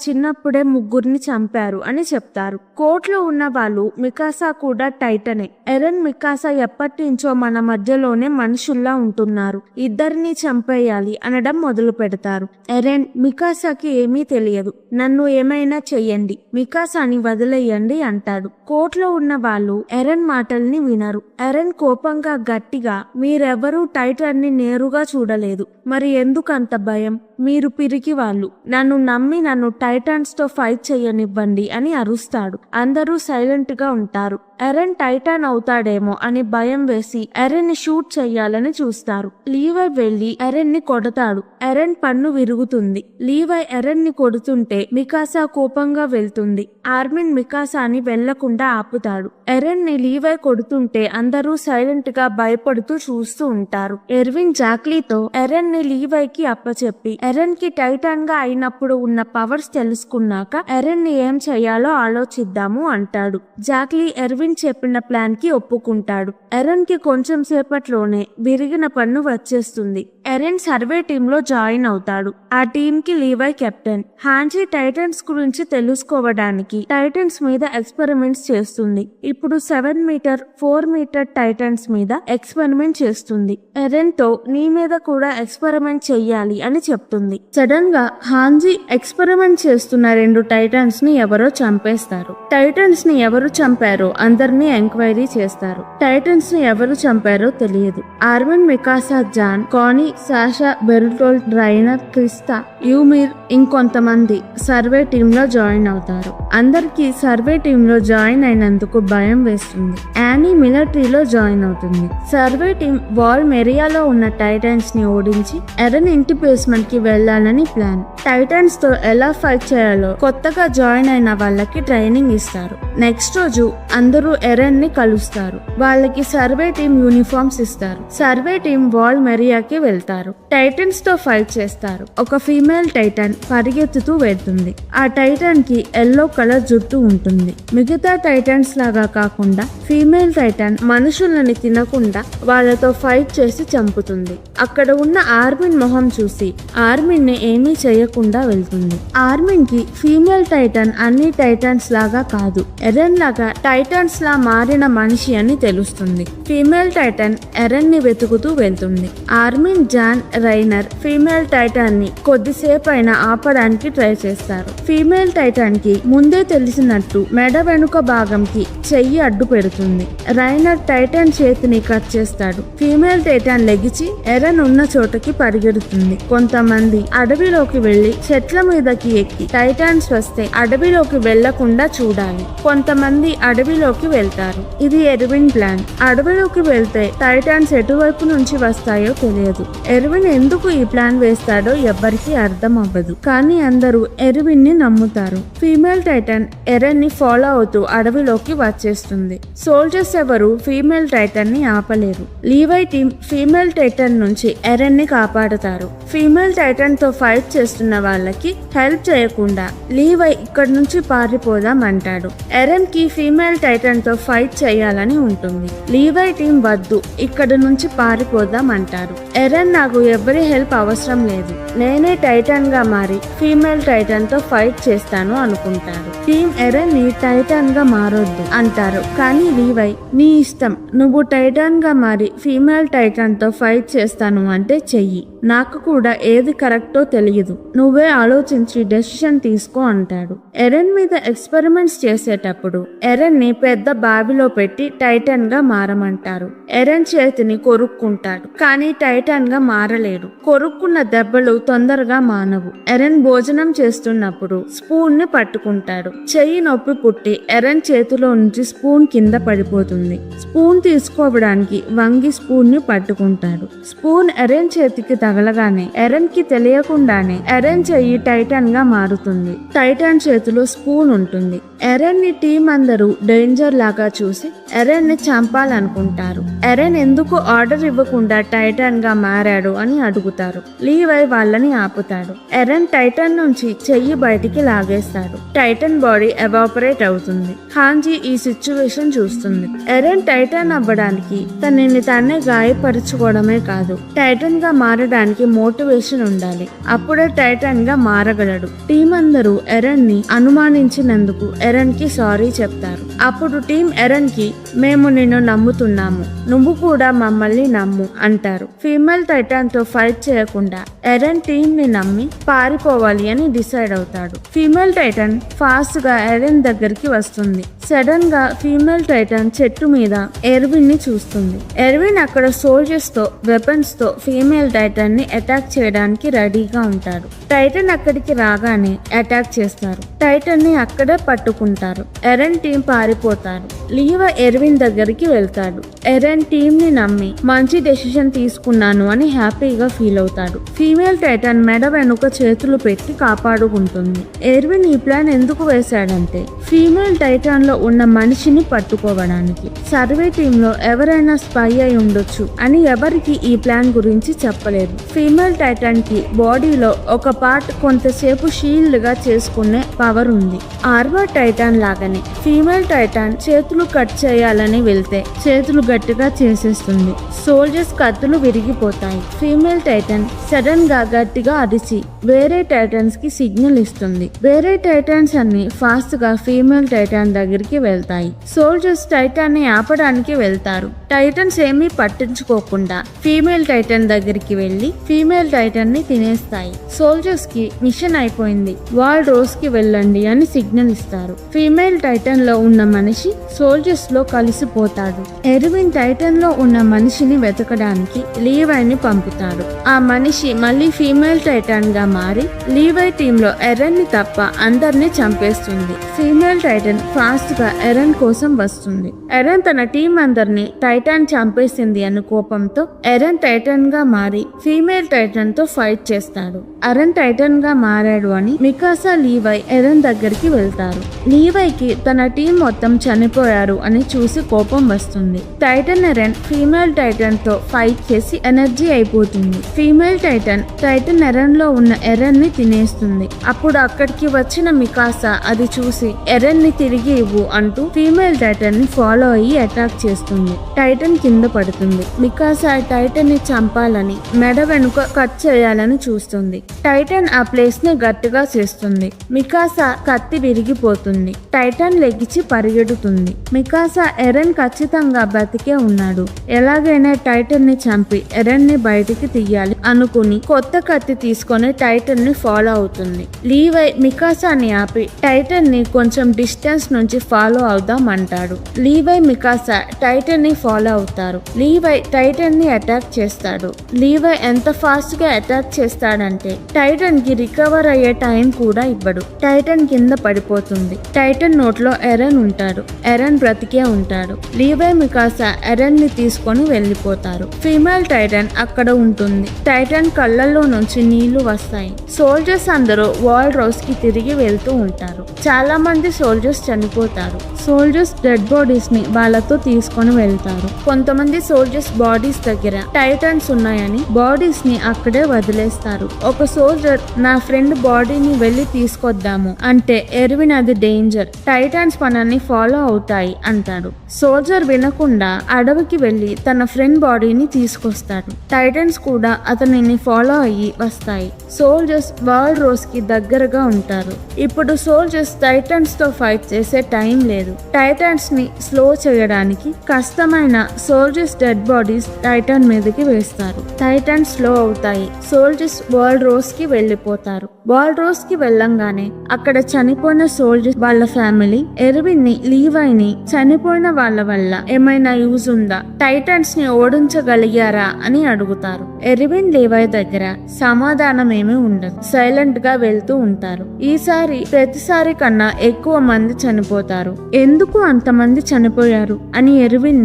చిన్నప్పుడే 3 చంపారు అని చెప్తారు. కోర్టులో ఉన్న వాళ్ళు మికాసా కూడా టైటనే. ఎరెన్ మికాసా ఎప్పటి నుంచో మన మధ్యలోనే మనుషుల్లా ఉంటున్నారు, ఇద్దరిని చంపేయాలి అనడం మొదలు పెడతారు. ఎరెన్ మికాసాకి ఏమీ తెలియదు, నన్ను ఏమైనా చెయ్యండి, మికాసాని వదిలేయండి అంటాడు. కోర్టులో ఉన్న వాళ్ళు ఎరెన్ మాటల్ని వినరు. ఎరెన్ కోపంగా గట్టిగా, మీరెవరూ టైటన్ ని నేరుగా చూడలేదు, మరి ఎందుకంత భయం? మీరు పిరికి వాళ్ళు, నన్ను నమ్మి నన్ను టైటన్స్ తో ఫైట్ చెయ్యనివ్వండి అని అరుస్తాడు. అందరూ సైలెంట్ గా ఉంటారు. ఎరెన్ టైటాన్ అవుతాడేమో అని భయం వేసి ఎరెన్ ని షూట్ చెయ్యాలని చూస్తారు. లీవై వెళ్లి ఎరెన్ ని కొడతాడు. ఎరెన్ పన్ను విరుగుతుంది. లీవై ఎరెన్ ని కొడుతుంటే మికాసా కోపంగా వెళ్తుంది. ఆర్మిన్ మికాసాని వెళ్లకుండా ఆపుతాడు. ఎరెన్ ని లీవై కొడుతుంటే అందరూ సైలెంట్ గా భయపడుతూ చూస్తూ ఉంటారు. ఎర్విన్ జాక్లీతో ఎరెన్ ని లీవైకి అప్పచెప్పి ఎరెన్ కి టైటాన్ గా అయినప్పుడు ఉన్న పవర్స్ తెలుసుకున్నాక ఎరెన్ ని ఏం చెయ్యాలో ఆలోచిద్దాము అంటాడు. జాక్లీ ఎర్విన్ చెప్పిన ప్లాన్ కి ఒప్పుకుంటాడు. ఎరెన్ కి కొంచెం సేపట్లోనే విరిగిన పన్ను వచ్చేస్తుంది. ఎరెన్ సర్వే టీమ్ లో జాయిన్ అవుతాడు. ఆ టీమ్ కి లీవై కెప్టెన్. హాంజీ టైటన్స్ గురించి తెలుసుకోవడానికి టైటన్స్ మీద ఎక్స్పెరిమెంట్స్ చేస్తుంది. ఇప్పుడు 7 మీటర్ 4 మీటర్ టైటన్స్ మీద ఎక్స్పెరిమెంట్ చేస్తుంది. ఎరెన్ తో నీ మీద కూడా ఎక్స్పెరిమెంట్ చెయ్యాలి అని చెప్తుంది. సడన్ గా హాంజీ ఎక్స్పెరిమెంట్ చేస్తున్న 2 టైటన్స్ ని ఎవరో చంపేస్తారు. టైటన్స్ ని ఎవరు చంపారో అందరినీ ఎంక్వైరీ చేస్తారు. టైటన్స్ ని ఎవరు చంపారో తెలియదు. ఆర్మిన్, మికాసా, జాన్, కానీ, సాషా, బెర్టోల్ట్, రైనర్, క్రిస్తా, యూమిర్ ఇంకొంతమంది సర్వే టీమ్ లో జాయిన్ అవుతారు. అందరికి సర్వే టీమ్ లో జాయిన్ అయినందుకు భయం వేస్తుంది. యానీ మిలిటరీలో జాయిన్ అవుతుంది. సర్వే టీమ్ వాల్ మెరియాలో ఉన్న టైటన్స్ ని ఓడించి ఎరెన్ ఇంటి బేస్మెంట్ కి వెళ్లాలని ప్లాన్. టైటన్స్ తో ఎలా ఫైట్ చేయాలో కొత్తగా జాయిన్ అయిన వాళ్ళకి ట్రైనింగ్ ఇస్తారు. నెక్స్ట్ రోజు అందరూ ఎరెన్ ని కలుస్తారు. వాళ్ళకి సర్వే టీమ్ యూనిఫామ్స్ ఇస్తారు. సర్వే టీమ్ వాల్ మెరియాకి వెళ్తారు. టైటన్స్ తో ఫైట్ చేస్తారు. ఒక ఫీమేల్ టైటన్ పరిగెత్తుతూ వెళ్తుంది. ఆ టైటన్ కి ఎల్లో కలర్ జుట్టు ఉంటుంది. మిగతా టైటన్స్ లాగా కాకుండా ఫీమేల్ టైటన్ మనుషులని తినకుండా వాళ్ళతో ఫైట్ చేసి చంపుతుంది. అక్కడ ఉన్న ఆర్మిన్ మొహం చూసి ఆర్మిన్ ని ఏమీ చేయకుండా వెళ్తుంది. ఆర్మిన్ కి ఫీమేల్ టైటన్ అన్ని టైటన్స్ లాగా కాదు, ఎరెన్ లాగా టైటన్స్ లా మారిన మనిషి అని తెలుస్తుంది. ఫీమేల్ టైటన్ ఎరెన్ ని వెతుకుతూ వెళ్తుంది. ఆర్మిన్, జాన్, రైనర్ ఫీమేల్ టైటన్ ని కొద్దిసేపు అయినా ఆపడానికి ట్రై చేస్తారు. ఫీమేల్ టైటన్ కి ముందే తెలిసినట్టు మెడ వెనుక భాగంకి చెయ్యి అడ్డు పెడుతుంది. రైనర్ టైటన్ చేతిని కట్ చేస్తాడు. ఫీమేల్ టైటన్ లెగిచి ఎరెన్ ఉన్న చోటకి పరిగెడుతుంది. కొంతమంది అడవిలోకి వెళ్లి చెట్ల మీదకి ఎక్కి టైటాన్స్ వస్తే అడవిలోకి వెళ్లకుండా చూడాలి. కొంతమంది అడవిలోకి అడవిలోకి వెళ్తారు. ఇది ఎర్విన్ ప్లాన్. అడవిలోకి వెళ్తే టైటాన్స్ ఎటువైపు నుంచి వస్తాయో తెలియదు. ఎర్విన్ ఎందుకు ఈ ప్లాన్ వేస్తాడో ఎవ్వరికీ అర్థం అవ్వదు. కానీ అందరూ ఎర్విన్ ని నమ్ముతారు. ఫీమేల్ టైటన్ ఎరెన్ ని ఫాలో అవుతూ అడవిలోకి వచ్చేస్తుంది. సోల్జర్స్ ఎవరు ఫీమేల్ టైటన్ ని ఆపలేరు. లీవై టీం ఫీమేల్ టైటన్ నుంచి ఎరెన్ ని కాపాడుతారు. ఫీమేల్ టైటన్ తో ఫైట్ చేస్తున్న వాళ్ళకి హెల్ప్ చేయకుండా లీవై ఇక్కడ నుంచి పారిపోదాం అంటాడు. ఎరెన్ కి ఫీమేల్ టైటన్ తో ఫైట్ చేయాలని ఉంటుంది. లీవై టీం వద్దు, ఇక్కడ నుంచి పారిపోదాం అంటారు. ఎరెన్ నాకు ఎవరి హెల్ప్ అవసరం లేదు, నేనే టైటన్ గా మారి ఫీమేల్ టైటన్ తో ఫైట్ చేస్తాను అనుకుంటారు. టీం ఎరెన్ ని టైటన్ గా మారొద్దు అంటారు. కానీ లీవై నీ ఇష్టం, నువ్వు టైటన్ గా మారి ఫీమేల్ టైటన్ తో ఫైట్ చేస్తాను అంటే చెయ్యి, నాకు కూడా ఏది కరెక్టో తెలియదు, నువ్వే ఆలోచించి డెసిషన్ తీసుకో అంటాడు. ఎరెన్ మీద ఎక్స్పెరిమెంట్స్ చేసేటప్పుడు ఎరెన్ ని పెద్ద బావిలో పెట్టి టైటన్ గా మారమంటారు. ఎరెన్ చేతిని కొరుక్కుంటాడు, కానీ టైటన్ గా మారలేడు. కొరుక్కున్న దెబ్బలు తొందరగా మానవు. ఎరెన్ భోజనం చేస్తున్నప్పుడు స్పూన్ ని పట్టుకుంటాడు. చెయ్యి నొప్పి పుట్టి ఎరెన్ చేతిలో నుంచి స్పూన్ కింద పడిపోతుంది. స్పూన్ తీసుకోవడానికి వంగి స్పూన్ ని పట్టుకుంటాడు. స్పూన్ ఎరెన్ చేతికి తగలగానే ఎరెన్ కి తెలియకుండానే ఎరెన్ చెయ్యి టైటన్ గా మారుతుంది. టైటన్ చేతిలో స్పూన్ ఉంటుంది. ఎరెన్ ని టీం అందరూ డేంజర్ లాగా చూసి ఎరెన్ ని చంపాలనుకుంటారు. ఎరెన్ ఎందుకు ఆర్డర్ ఇవ్వకుండా టైటన్ గా మారాడు అని అడుగుతారు. లీవై వాళ్ళని ఆపుతాడు. ఎరెన్ టైటన్ నుంచి చెయ్యి బయటికి లాగేస్తాడు. టైటన్ బాడీ ఎవాపరేట్ అవుతుంది. హాంజీ ఈ సిచ్యువేషన్ చూస్తుంది. ఎరెన్ టైటన్ అవ్వడానికి తనని తానే గాయపరుచుకోవడమే కాదు, టైటన్ గా మారడానికి మోటివేషన్ ఉండాలి. అప్పుడే టైటన్ గా మారగలడు. టీం అందరూ ఎరెన్ ని అనుమానించినందుకు ఎరెన్ కి సారీ చెప్తారు. అప్పుడు టీం ఎరెన్ కి మేము నిన్ను నమ్ముతున్నాము, నువ్వు కూడా మమ్మల్ని నమ్ము అంటారు. ఫీమేల్ టైటన్ తో ఫైట్ చేయకుండా ఎరెన్ టీం ని నమ్మి పారిపోవాలి అని డిసైడ్ అవుతాడు. ఫీమేల్ టైటన్ ఫాస్ట్ గా ఎరెన్ దగ్గరికి వస్తుంది. సడన్ గా ఫీమేల్ టైటన్ చెట్టు మీద ఎర్విన్ ని చూస్తుంది. ఎర్విన్ అక్కడ సోల్జర్స్ తో వెపన్స్ తో ఫీమేల్ టైటన్ ని అటాక్ చేయడానికి రెడీగా ఉంటాడు. టైటన్ అక్కడికి రాగానే అటాక్ చేస్తారు. టైటన్ ని అక్కడే పట్టుకుంటారు. ఎరెన్ టీం పారిపోతారు. లీవా ఎర్విన్ దగ్గరికి వెళ్తాడు. ఎరెన్ టీం ని నమ్మి మంచి డెసిషన్ తీసుకున్నాను అని హ్యాపీగా ఫీల్ అవుతాడు. ఫీమేల్ టైటన్ మెడ వెనుక చేతులు పెట్టి కాపాడుకుంటుంది. ఎర్విన్ ఈ ప్లాన్ ఎందుకు వేశాడంటే ఫీమేల్ టైటన్ లో ఉన్న మనిషిని పట్టుకోవడానికి. సర్వే టీమ్ లో ఎవరైనా స్పై అయి ఉండొచ్చు అని ఎవరికి ఈ ప్లాన్ గురించి చెప్పలేదు. ఫీమేల్ టైటన్ కి బాడీలో ఒక పార్ట్ కొంతసేపు షీల్డ్ గా చేసుకునే పవర్ ఉంది. ఆర్మర్ టైటన్ లాగానే ఫీమేల్ టైటన్ చేతులు కట్ చేయాలని వెళ్తే చేతులు గట్టిగా చేసేస్తుంది. సోల్జర్స్ కత్తులు విరిగిపోతాయి. ఫీమేల్ టైటన్ సడన్ గా గట్టిగా అరిచి వేరే టైటన్స్ కి సిగ్నల్ ఇస్తుంది. వేరే టైటన్స్ అన్ని ఫాస్ట్ గా ఫీమేల్ టైటన్ దగ్గరికి వెళ్తాయి. సోల్జర్స్ టైటన్ ని ఆపడానికి వెళ్తారు. టైటన్స్ ఏమీ పట్టించుకోకుండా ఫీమేల్ టైటన్ దగ్గరికి వెళ్లి ఫీమేల్ టైటన్ ని తినేస్తాయి. సోల్జర్స్ కి మిషన్ అయిపోయింది, వాల్ రోజ్ కి వెళ్ళండి అని సిగ్నల్ ఇస్తారు. ఫీమేల్ టైటన్ లో ఉన్న మనిషి సోల్జర్స్ లో కలిసిపోతాడు. ఎర్విన్ టైటన్ లో ఉన్న మనిషిని వెతకడానికి లీవైని పంపుతాడు. ఆ మనిషి మళ్ళీ ఫీమేల్ టైటన్ గా మారి లీవై టీమ్ లో ఎరెన్ ని తప్ప అందరినీ చంపేస్తుంది. ఫీమేల్ టైటన్ ఫాస్ట్ గా ఎరెన్ కోసం వస్తుంది. ఎరెన్ తన టీం అందరినీ టైటన్ చంపేసింది అన్న కోపంతో ఎరెన్ టైటన్ గా మారి ఫీమేల్ టైటన్ తో ఫైట్ చేస్తాడు. ఎరెన్ టైటన్ గా మారాడు అని మికాసా లీవై ఎరెన్ దగ్గరికి వెళ్తారు. లీవైకి తన టీం మొత్తం చనిపోయారు అని చూసి కోపం వస్తుంది. టైటన్ ఎరెన్ ఫీమేల్ టైటన్ తో ఫైట్ చేసి ఎనర్జీ అయిపోతుంది. ఫీమేల్ టైటన్ ఎరెన్ లో ఉన్న ఎరెన్ ని తినేస్తుంది. అప్పుడు అక్కడికి వచ్చిన మికాసా అది చూసి ఎరెన్ ని తిరిగి ఇవ్వు అంటూ ఫీమేల్ టైటన్ ని ఫాలో అయ్యి అటాక్ చేస్తుంది. టైటన్ కింద పడుతుంది. మికాసా టైటన్ ని చంపాలని మెడ వెనుక కట్ చేయాలని చూస్తుంది. టైటన్ ఆ ప్లేస్ ని గట్టిగా చేస్తుంది. మికాసా కత్తి విరిగిపోతుంది. టైటన్ లెగిచి పరిగెడుతుంది. మికాసా ఎరెన్ ఖచ్చితంగా బతికే ఉన్నాడు, ఎలాగైనా టైటన్ ని చంపి ఎరెన్ ని బయటికి తీయాలి అనుకుని కొత్త కత్తి తీసుకొని టైటన్ ని ఫాలో అవుతుంది. లీవై మికాసాని ఆపి టైటన్ ని కొంచెం డిస్టెన్స్ నుంచి ఫాలో అవుదాం అంటాడు. లీవై మికాసా టైటన్ ని ఫాలో అవుతారు. లీవై టైటన్ ని అటాక్ చేస్తాడు. లీవై ఎంత ఫాస్ట్ గా అటాక్ చేస్తాడంటే టైటన్ కి రికవర్ అయ్యే టైం కూడా ఇవ్వడు. టైటన్ కింద పడిపోతుంది. టైటన్ నోట్లో ఎరన్ ఉంటాడు. ఎరన్ బ్రతికే ఉంటాడు. లీవై మికాసా ఎరన్ ని తీసుకొని వెళ్ళిపోతారు. ఫీమేల్ టైటన్ అక్కడ ఉంటుంది. టైటన్ కళ్ళల్లో నుంచి నీళ్లు వస్తాయి. సోల్జర్స్ అందరూ వాల్ రోస్ కి తిరిగి వెళ్తూ ఉంటారు. చాలా మంది సోల్జర్స్ చనిపోతారు. సోల్జర్స్ డెడ్ బాడీస్ ని వాళ్ళతో తీసుకొని వెళ్తారు. కొంతమంది సోల్జర్స్ బాడీస్ దగ్గర టైటన్స్ ఉన్నాయని బాడీస్ ని అక్కడే వదిలేస్తారు. ఒక సోల్జర్ నా ఫ్రెండ్ బాడీని వెళ్లి తీసుకొద్దాము అంటే ఎర్విన్ అది డేంజర్, టైటన్స్ మనల్ని ఫాలో అవుతాయి అంటాడు. సోల్జర్ వినకుండా అడవికి వెళ్లి తన ఫ్రెండ్ బాడీని తీసుకొస్తాడు. టైటన్స్ కూడా అతనిని ఫాలో అయ్యి వస్తాయి. సోల్జర్స్ వాల్ రోస్ కి దగ్గరగా ఉంటారు. ఇప్పుడు సోల్జర్స్ టైటన్స్ తో ఫైట్ చేసే టైం లేదు. టైటన్స్ ని స్లో చేయడానికి కష్టమైన సోల్జర్స్ డెడ్ బాడీస్ టైటన్ మీదకి వేస్తారు. టైటన్స్ స్లో అవుతాయి. సోల్జర్స్ వాల్ రోస్ కి వెళ్లిపోతారు. వాల్ రోస్ కి వెళ్ళంగానే అక్కడ చనిపోయిన సోల్జర్స్ వాళ్ళ ఫ్యామిలీ ఎర్విన్ ని లీవైని చనిపోయిన వాళ్ళ వల్ల ఏమైనా యూజ్ ఉందా, టైటన్స్ ని ఓడించగలిగారా అని అడుగుతారు. ఎర్విన్ లీవై దగ్గర సమాధానం ఏమీ ఉండదు. సైలెంట్ గా వెళ్తూ ఉంటారు. ఈసారి ప్రతిసారి కన్నా ఎక్కువ మంది చనిపోతారు. ఎందుకు అంతమంది చనిపోయారు అని ఎర్విన్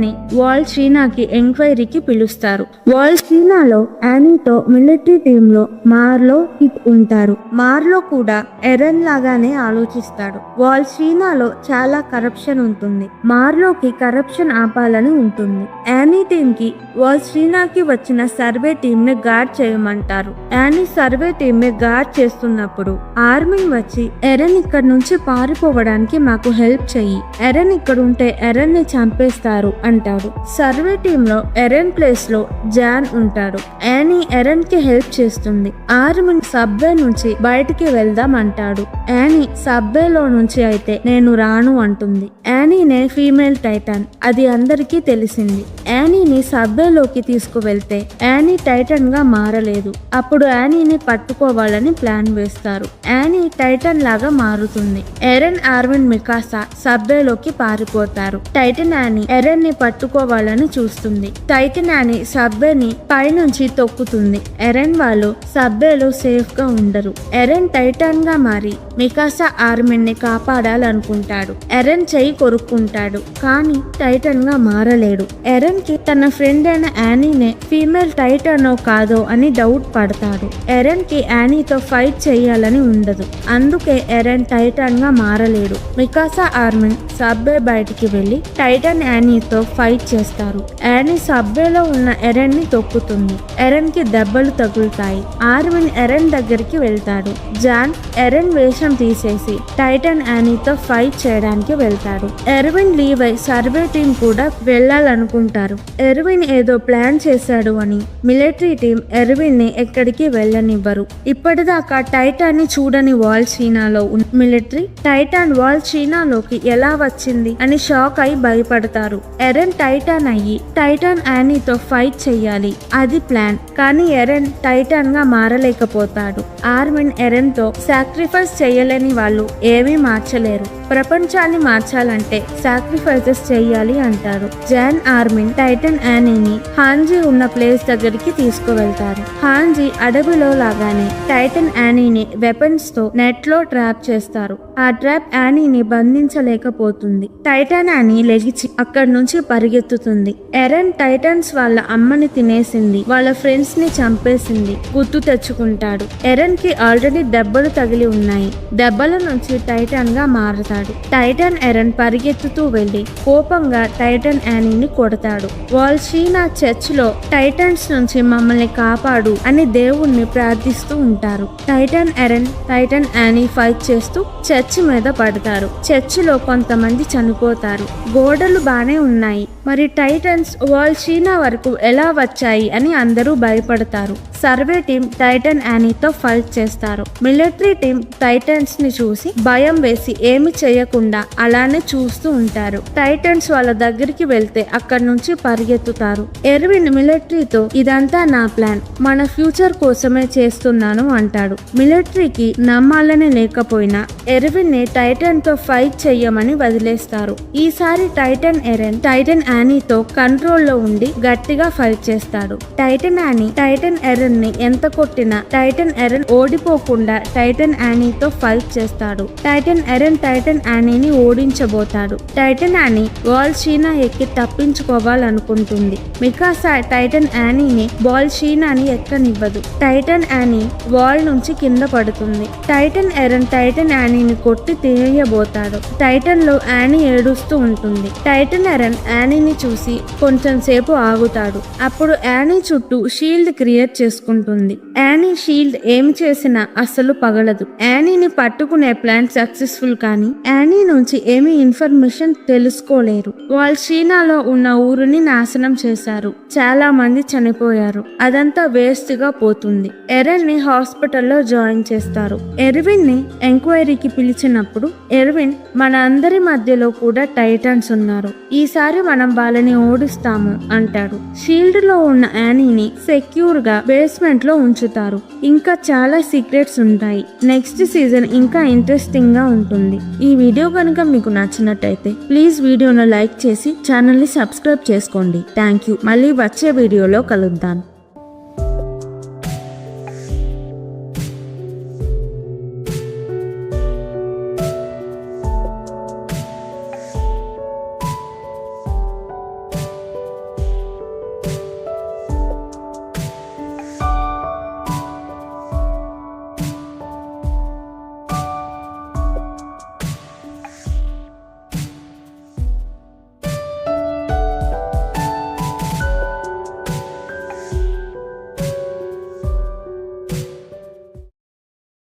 ని వాల్ చీనాకి ఎంక్వైరీకి పిలుస్తారు. వాల్ చీనాలో యానీతో మిలిటరీ టీమ్ లో మార్లో హిట్ ఉంటారు. మార్లో కూడా ఎరన్ లాగానే ఆలోచిస్తాడు. వాల్ చీనాలో చాలా కరప్షన్ ఉంటుంది. మార్లోకి కరప్షన్ ఆపాలని ఉంటుంది. యానీ టీమ్ కి వాల్ చీనాకి వచ్చిన సర్వే టీమ్ ని గార్డ్ చేయమంటారు. యానీ సర్వే టీమ్ ని గార్డ్ చేస్తున్నప్పుడు ఆర్మిన్ వచ్చి ఎరన్ ఇక్కడ నుంచి పారిపోవడానికి మాకు హెల్ప్ చెయ్యి, ఎరన్ ఇక్కడ ఉంటే ఎరన్ ని చంపేస్తారు అంటాడు. సర్వే టీమ్ లో ఎరన్ ప్లేస్ లో జాన్ ఉంటాడు. యానీ ఎరన్ కి హెల్ప్ చేస్తుంది. ఆర్మిన్ సబ్వే నుంచి బయటికి వెళ్దాం అంటాడు. యానీ సబ్వేలో నుంచి అయితే నేను రాను అంటుంది. యానీనే ఫీమేల్ టైటన్, అది అందరికీ తెలిసింది. యానీని సబ్వేలోకి తీసుకువెళ్తే యానీ టైటన్ గా మారలేదు. అప్పుడు యానీని పట్టుకోవాలని ప్లాన్ వేస్తారు. యానీ టైటన్ లాగా మారుతుంది. ఎరన్, ఆర్విన్, మికాసా సబ్వేలోకి పారిపోతారు. టైటన్ యానీ ఎరన్ ని పట్టుకోవాలని చూస్తుంది. టైటన్ యానీ సబ్వేని పైనుంచి తొక్కుతుంది. ఎరన్ వాళ్ళు సబ్వేలో సేఫ్ గా ఉండరు. ఎరన్ టైటన్ గా మారి మికాసా ఆర్మిన్ ని కాపాడాలనుకుంటాడు. ఎరన్ చెయ్యి కొరుక్కుంటాడు కానీ టైటన్ గా మారలేడు. ఎరన్ కి తన ఫ్రెండ్ అయిన యానీనే ఫీమేల్ టైటనో కాదో అని డౌట్ పడతాడు. ఎరన్ కి యానీతో ఫైట్ చేయాలని ఉండదు. అందుకే ఎరన్ టైటన్ గా మారలేడు. మికాసా ఆర్మిన్ సబ్వే బయటికి వెళ్లి టైటన్ యానీతో ఫైట్ చేస్తారు. యానీ సబ్వేలో ఉన్న ఎరన్ ని తొక్కుతుంది. ఎరన్ కి దెబ్బలు తగులుతాయి. ఆర్మిన్ ఎరన్ దగ్గరికి వెళ్తాడు. జాన్ ఎరన్ వేషం తీసేసి టైటన్ యానీతో ఫైట్ చేయడానికి వెళ్తాడు. ఎర్విన్, లీవై సర్వే టీం కూడా వెళ్ళాలనుకుంటారు. ఎర్విన్ ఏదో ప్లాన్ చేశాడు అని మిలిటరీ టీం ఎర్విన్ ని ఎక్కడికి వెళ్ళనివ్వరు. ఇప్పటిదాకా టైటాన్ ని చూడని వాల్ చీనాలో ఉన్న మిలిటరీ టైటాన్ వాల్ చీనాలోకి ఎలా వచ్చింది అని షాక్ అయి భయపడతారు. ఎరన్ టైటాన్ అయ్యి టైటాన్ యానీతో ఫైట్ చెయ్యాలి, అది ప్లాన్. కానీ ఎరన్ టైటాన్ గా మారలేకపోతాడు. ఆర్మిన్ ఎరన్ తో సాక్రిఫైస్ చేయలేని వాళ్ళు ఏమీ మార్చలేరు. ప్రపంచాన్ని మార్చాలంటే సాక్రిఫైసెస్ చెయ్యాలి అంటారు. జాన్, ఆర్మిన్ టైటన్ యానీని హాంజీ ఉన్న ప్లేస్ దగ్గరికి తీసుకువెళ్తారు. హాంజీ అడవిలో లాగానే టైటన్ యానీని వెపన్స్ తో నెట్ లో ట్రాప్ చేస్తారు. ఆ ట్రాప్ యానీని బంధించలేకపోతుంది. టైటన్ యానీ లెగిచి అక్కడి నుంచి పరిగెత్తుతుంది. ఎరన్ టైటన్స్ వాళ్ళ అమ్మని తినేసింది, వాళ్ళ ఫ్రెండ్స్ ని చంపేసింది గుర్తు తెచ్చుకుంటాడు. ఎరన్ కి ఆల్రెడీ దెబ్బలు తగిలి ఉన్నాయి. దెబ్బల నుంచి టైటన్ గా మారతాడు. టైటన్ ఎరన్ పరిగెత్తుతూ వెళ్లి కోపంగా టైటన్ యానీని కొడతాడు. వాల్ చీనా చర్చ్ లో టైటన్స్ నుంచి మమ్మల్ని కాపాడు అని దేవుణ్ణి ప్రార్థిస్తూ ఉంటారు. Titan Eren, titan Annie fight చేస్తూ చర్చ్ మీద పడతారు. చర్చ్ లో కొంతమంది చనిపోతారు. గోడలు బానే ఉన్నాయి, మరి టైటన్స్ వాల్ చీనా వరకు ఎలా వచ్చాయి అని అందరూ భయపడతారు. సర్వే టీం టైటన్ యానీతో ఫైట్ చేస్తారు. మిలిటరీ టీం టైటన్ టైటన్స్ ని చూసి భయం వేసి ఏమి చేయకుండా అలానే చూస్తూ ఉంటారు. టైటన్స్ వాళ్ళ దగ్గరికి వెళ్తే అక్కడి నుంచి పరిగెత్తుతారు. ఎర్విన్ మిలిటరీతో ఇదంతా నా ప్లాన్, మన ఫ్యూచర్ కోసమే చేస్తున్నాను అంటాడు. మిలిటరీకి నమ్మాలని లేకపోయినా ఎర్విన్ ని టైటన్ తో ఫైట్ చెయ్యమని వదిలేస్తారు. ఈసారి టైటన్ ఎరెన్ టైటన్ యానీతో కంట్రోల్ లో ఉండి గట్టిగా ఫైట్ చేస్తాడు. టైటన్ యానీ టైటన్ ఎరెన్ ని ఎంత కొట్టినా టైటన్ ఎరెన్ ఓడిపోకుండా టైటన్ యానీతో ఫైట్ చేస్తాడు. టైటన్ ఎరెన్ టైటన్ యానీని ఓడించబోతాడు. టైటన్ యానీ వాల్ షీనా ఎక్కి తప్పించుకోవాలనుకుంటుంది. మికాసా టైటన్ యానీని బాల్ షీనాని ఎక్కనివ్వదు. టైటన్ యానీ వాల్ నుంచి కింద పడుతుంది. టైటన్ ఎరెన్ టైటన్ యానీని కొట్టి తీయబోతాడు. టైటన్ లో యానీ ఏడుస్తూ ఉంటుంది. టైటన్ ఎరెన్ యానీని చూసి కొంచెం సేపు ఆగుతాడు. అప్పుడు యానీ చుట్టూ షీల్డ్ క్రియేట్ చేసుకుంటుంది. యానీ షీల్డ్ ఏం చేసినా అస్సలు పగలదు. యానీని పట్టుకునే ప్లాన్ సక్సెస్ఫుల్, కానీ యానీ నుంచి ఏమీ ఇన్ఫర్మేషన్ తెలుసుకోలేరు. వాళ్ళు చీనాలో ఉన్న ఊరిని నాశనం చేశారు. చాలా మంది చనిపోయారు. అదంతా వేస్ట్ గా పోతుంది. ఎరెన్ ని హాస్పిటల్లో జాయిన్ చేస్తారు. ఎర్విన్ ని ఎంక్వైరీకి పిలిచినప్పుడు ఎర్విన్ మన అందరి మధ్యలో కూడా టైటన్స్ ఉన్నారు, ఈసారి మనం వాళ్ళని ఓడిస్తాము అంటాడు. షీల్డ్ లో ఉన్న యానీని సెక్యూర్ గా బేస్మెంట్ లో ఉంచుతారు. ఇంకా చాలా సీక్రెట్స్ ఉంటాయి. నెక్స్ట్ సీజన్ ఇంకా ఇంట్రెస్టింగ్ గా ఉంటుంది. ఈ వీడియో కనుక మీకు నచ్చినట్టయితే ప్లీజ్ వీడియోను లైక్ చేసి ఛానల్ ని సబ్స్క్రైబ్ చేసుకోండి. Thank you. మళ్ళీ వచ్చే వీడియోలో కలుద్దాం.